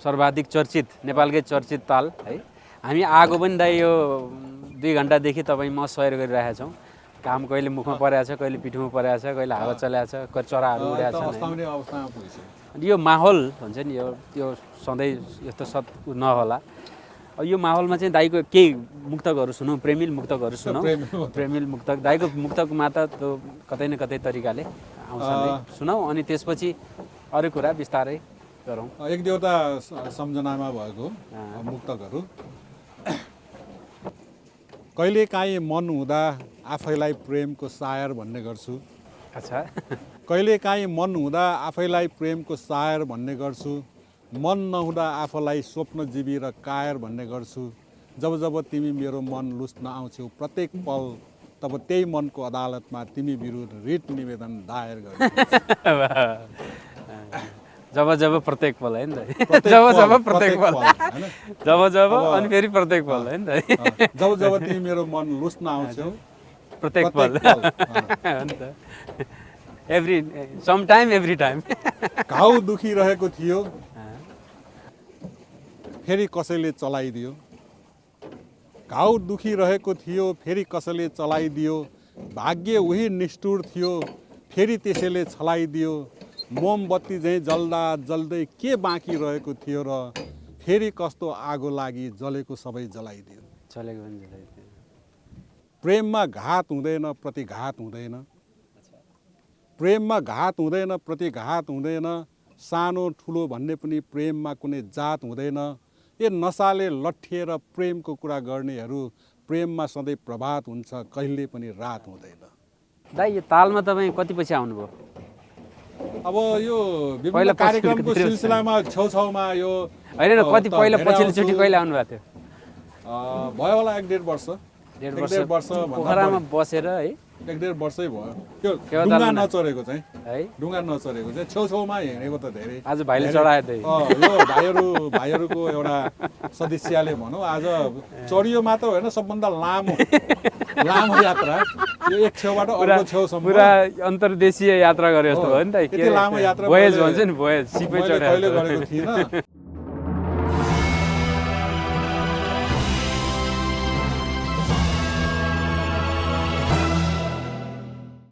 सर्वाधिक चर्चित, नेपालकै चर्चित ताल है, हामी आगो पनि दाइ यो 2 घन्टादेखि तपाईँ म सहयोग गरिरहेका छौँ। काम कहिले मुखमा परेको छ, कहिले पिठोमा परेको छ, कहिले हावा चलेको छ, कहिले चराहरू उडेको छ। अनि यो माहौल हुन्छ नि, यो सधैँ यस्तो नहोला। यो माहौलमा चाहिँ दाइको केही मुक्तकहरू सुनौँ, प्रेमिल मुक्तकहरू सुनौँ, प्रेमिल मुक्तक दाइको मुक्तकमा त त्यो कतै न कतै तरिकाले आउँछ, सुनौँ अनि त्यसपछि अरू कुरा बिस्तारै गरौँ। एक देवता सम्झनामा भएको मुक्तकहरू। कहिलेकाहीँ मन हुँदा आफैलाई प्रेमको सायर भन्ने गर्छु। अच्छा। कहिलेकाहीँ मन हुँदा आफैलाई प्रेमको सायर भन्ने गर्छु, मन नहुँदा आफूलाई स्वप्नजीवी र कायर भन्ने गर्छु। जब जब तिमी मेरो मन लुच्न आउँछौ प्रत्येक पल, तब त्यही मनको अदालतमा तिमी विरुद्ध रिट निवेदन दायर गर्छु। जब जब प्रत्येक पल है नि त, जब जब प्रत्येक पल, जब जब अनि फेरि प्रत्येक पल है नि त, जब जब तिमी मेरो मन लुच्न आउँछौ प्रत्येक पल हो नि त, every some time every time. घाउ दुखिरहेको थियो फेरि कसैले चलाइदियो, घाउ दुखिरहेको थियो फेरि कसैले चलाइदियो, भाग्य उही निष्ठुर थियो फेरि त्यसैले छलाइदियो, मोमबत्ती झैँ जल्दा जल्दै के बाँकी रहेको थियो र फेरि कस्तो आगो लागि जलेको सबै जलाइदियो। चलेको पनि जलाइदियो। प्रेममा घात हुँदैन प्रतिघात हुँदैन, प्रेममा घात हुँदैन प्रतिघात हुँदैन, सानो ठुलो भन्ने पनि प्रेममा कुनै जात हुँदैन। ए नसाले लट्ठिएर प्रेमको कुरा गर्नेहरू प्रेममा सधैँ प्रभात हुन्छ, कहिले पनि रात हुँदैन। दाइ यो तालमा तपाईँ कति पछि आउनुभयो? अब यो विभिन्न कार्यक्रमको सिलसिलामा छेउछाउमा यो होइन कति पहिला पछिल्लोचोटि कहिले आउनुभएको थियो? भयो होला 1.5 वर्ष। 1.5 वर्ष पोखरामा बसेर है, 1.5 वर्षै भयो। त्यो ढुङ्गा नचरेको चाहिँ है, ढुङ्गा नचरेको चाहिँ छेउछाउमा हिँडेको त धेरै। आज भाइले चढायो त यो भाइहरूको एउटा सदस्यले भनौँ आज चढियो मात्र होइन, सबभन्दा लामो यात्रा यो एक छेउबाट अर्को छेउसम्म पुरा अन्तर्देशीय यात्रा गरे जस्तो भयो नि त। यति लामो यात्रा भोयज भन्छ नि, भोयज सिपै चढायो। कहिले गरेको थिइनँ।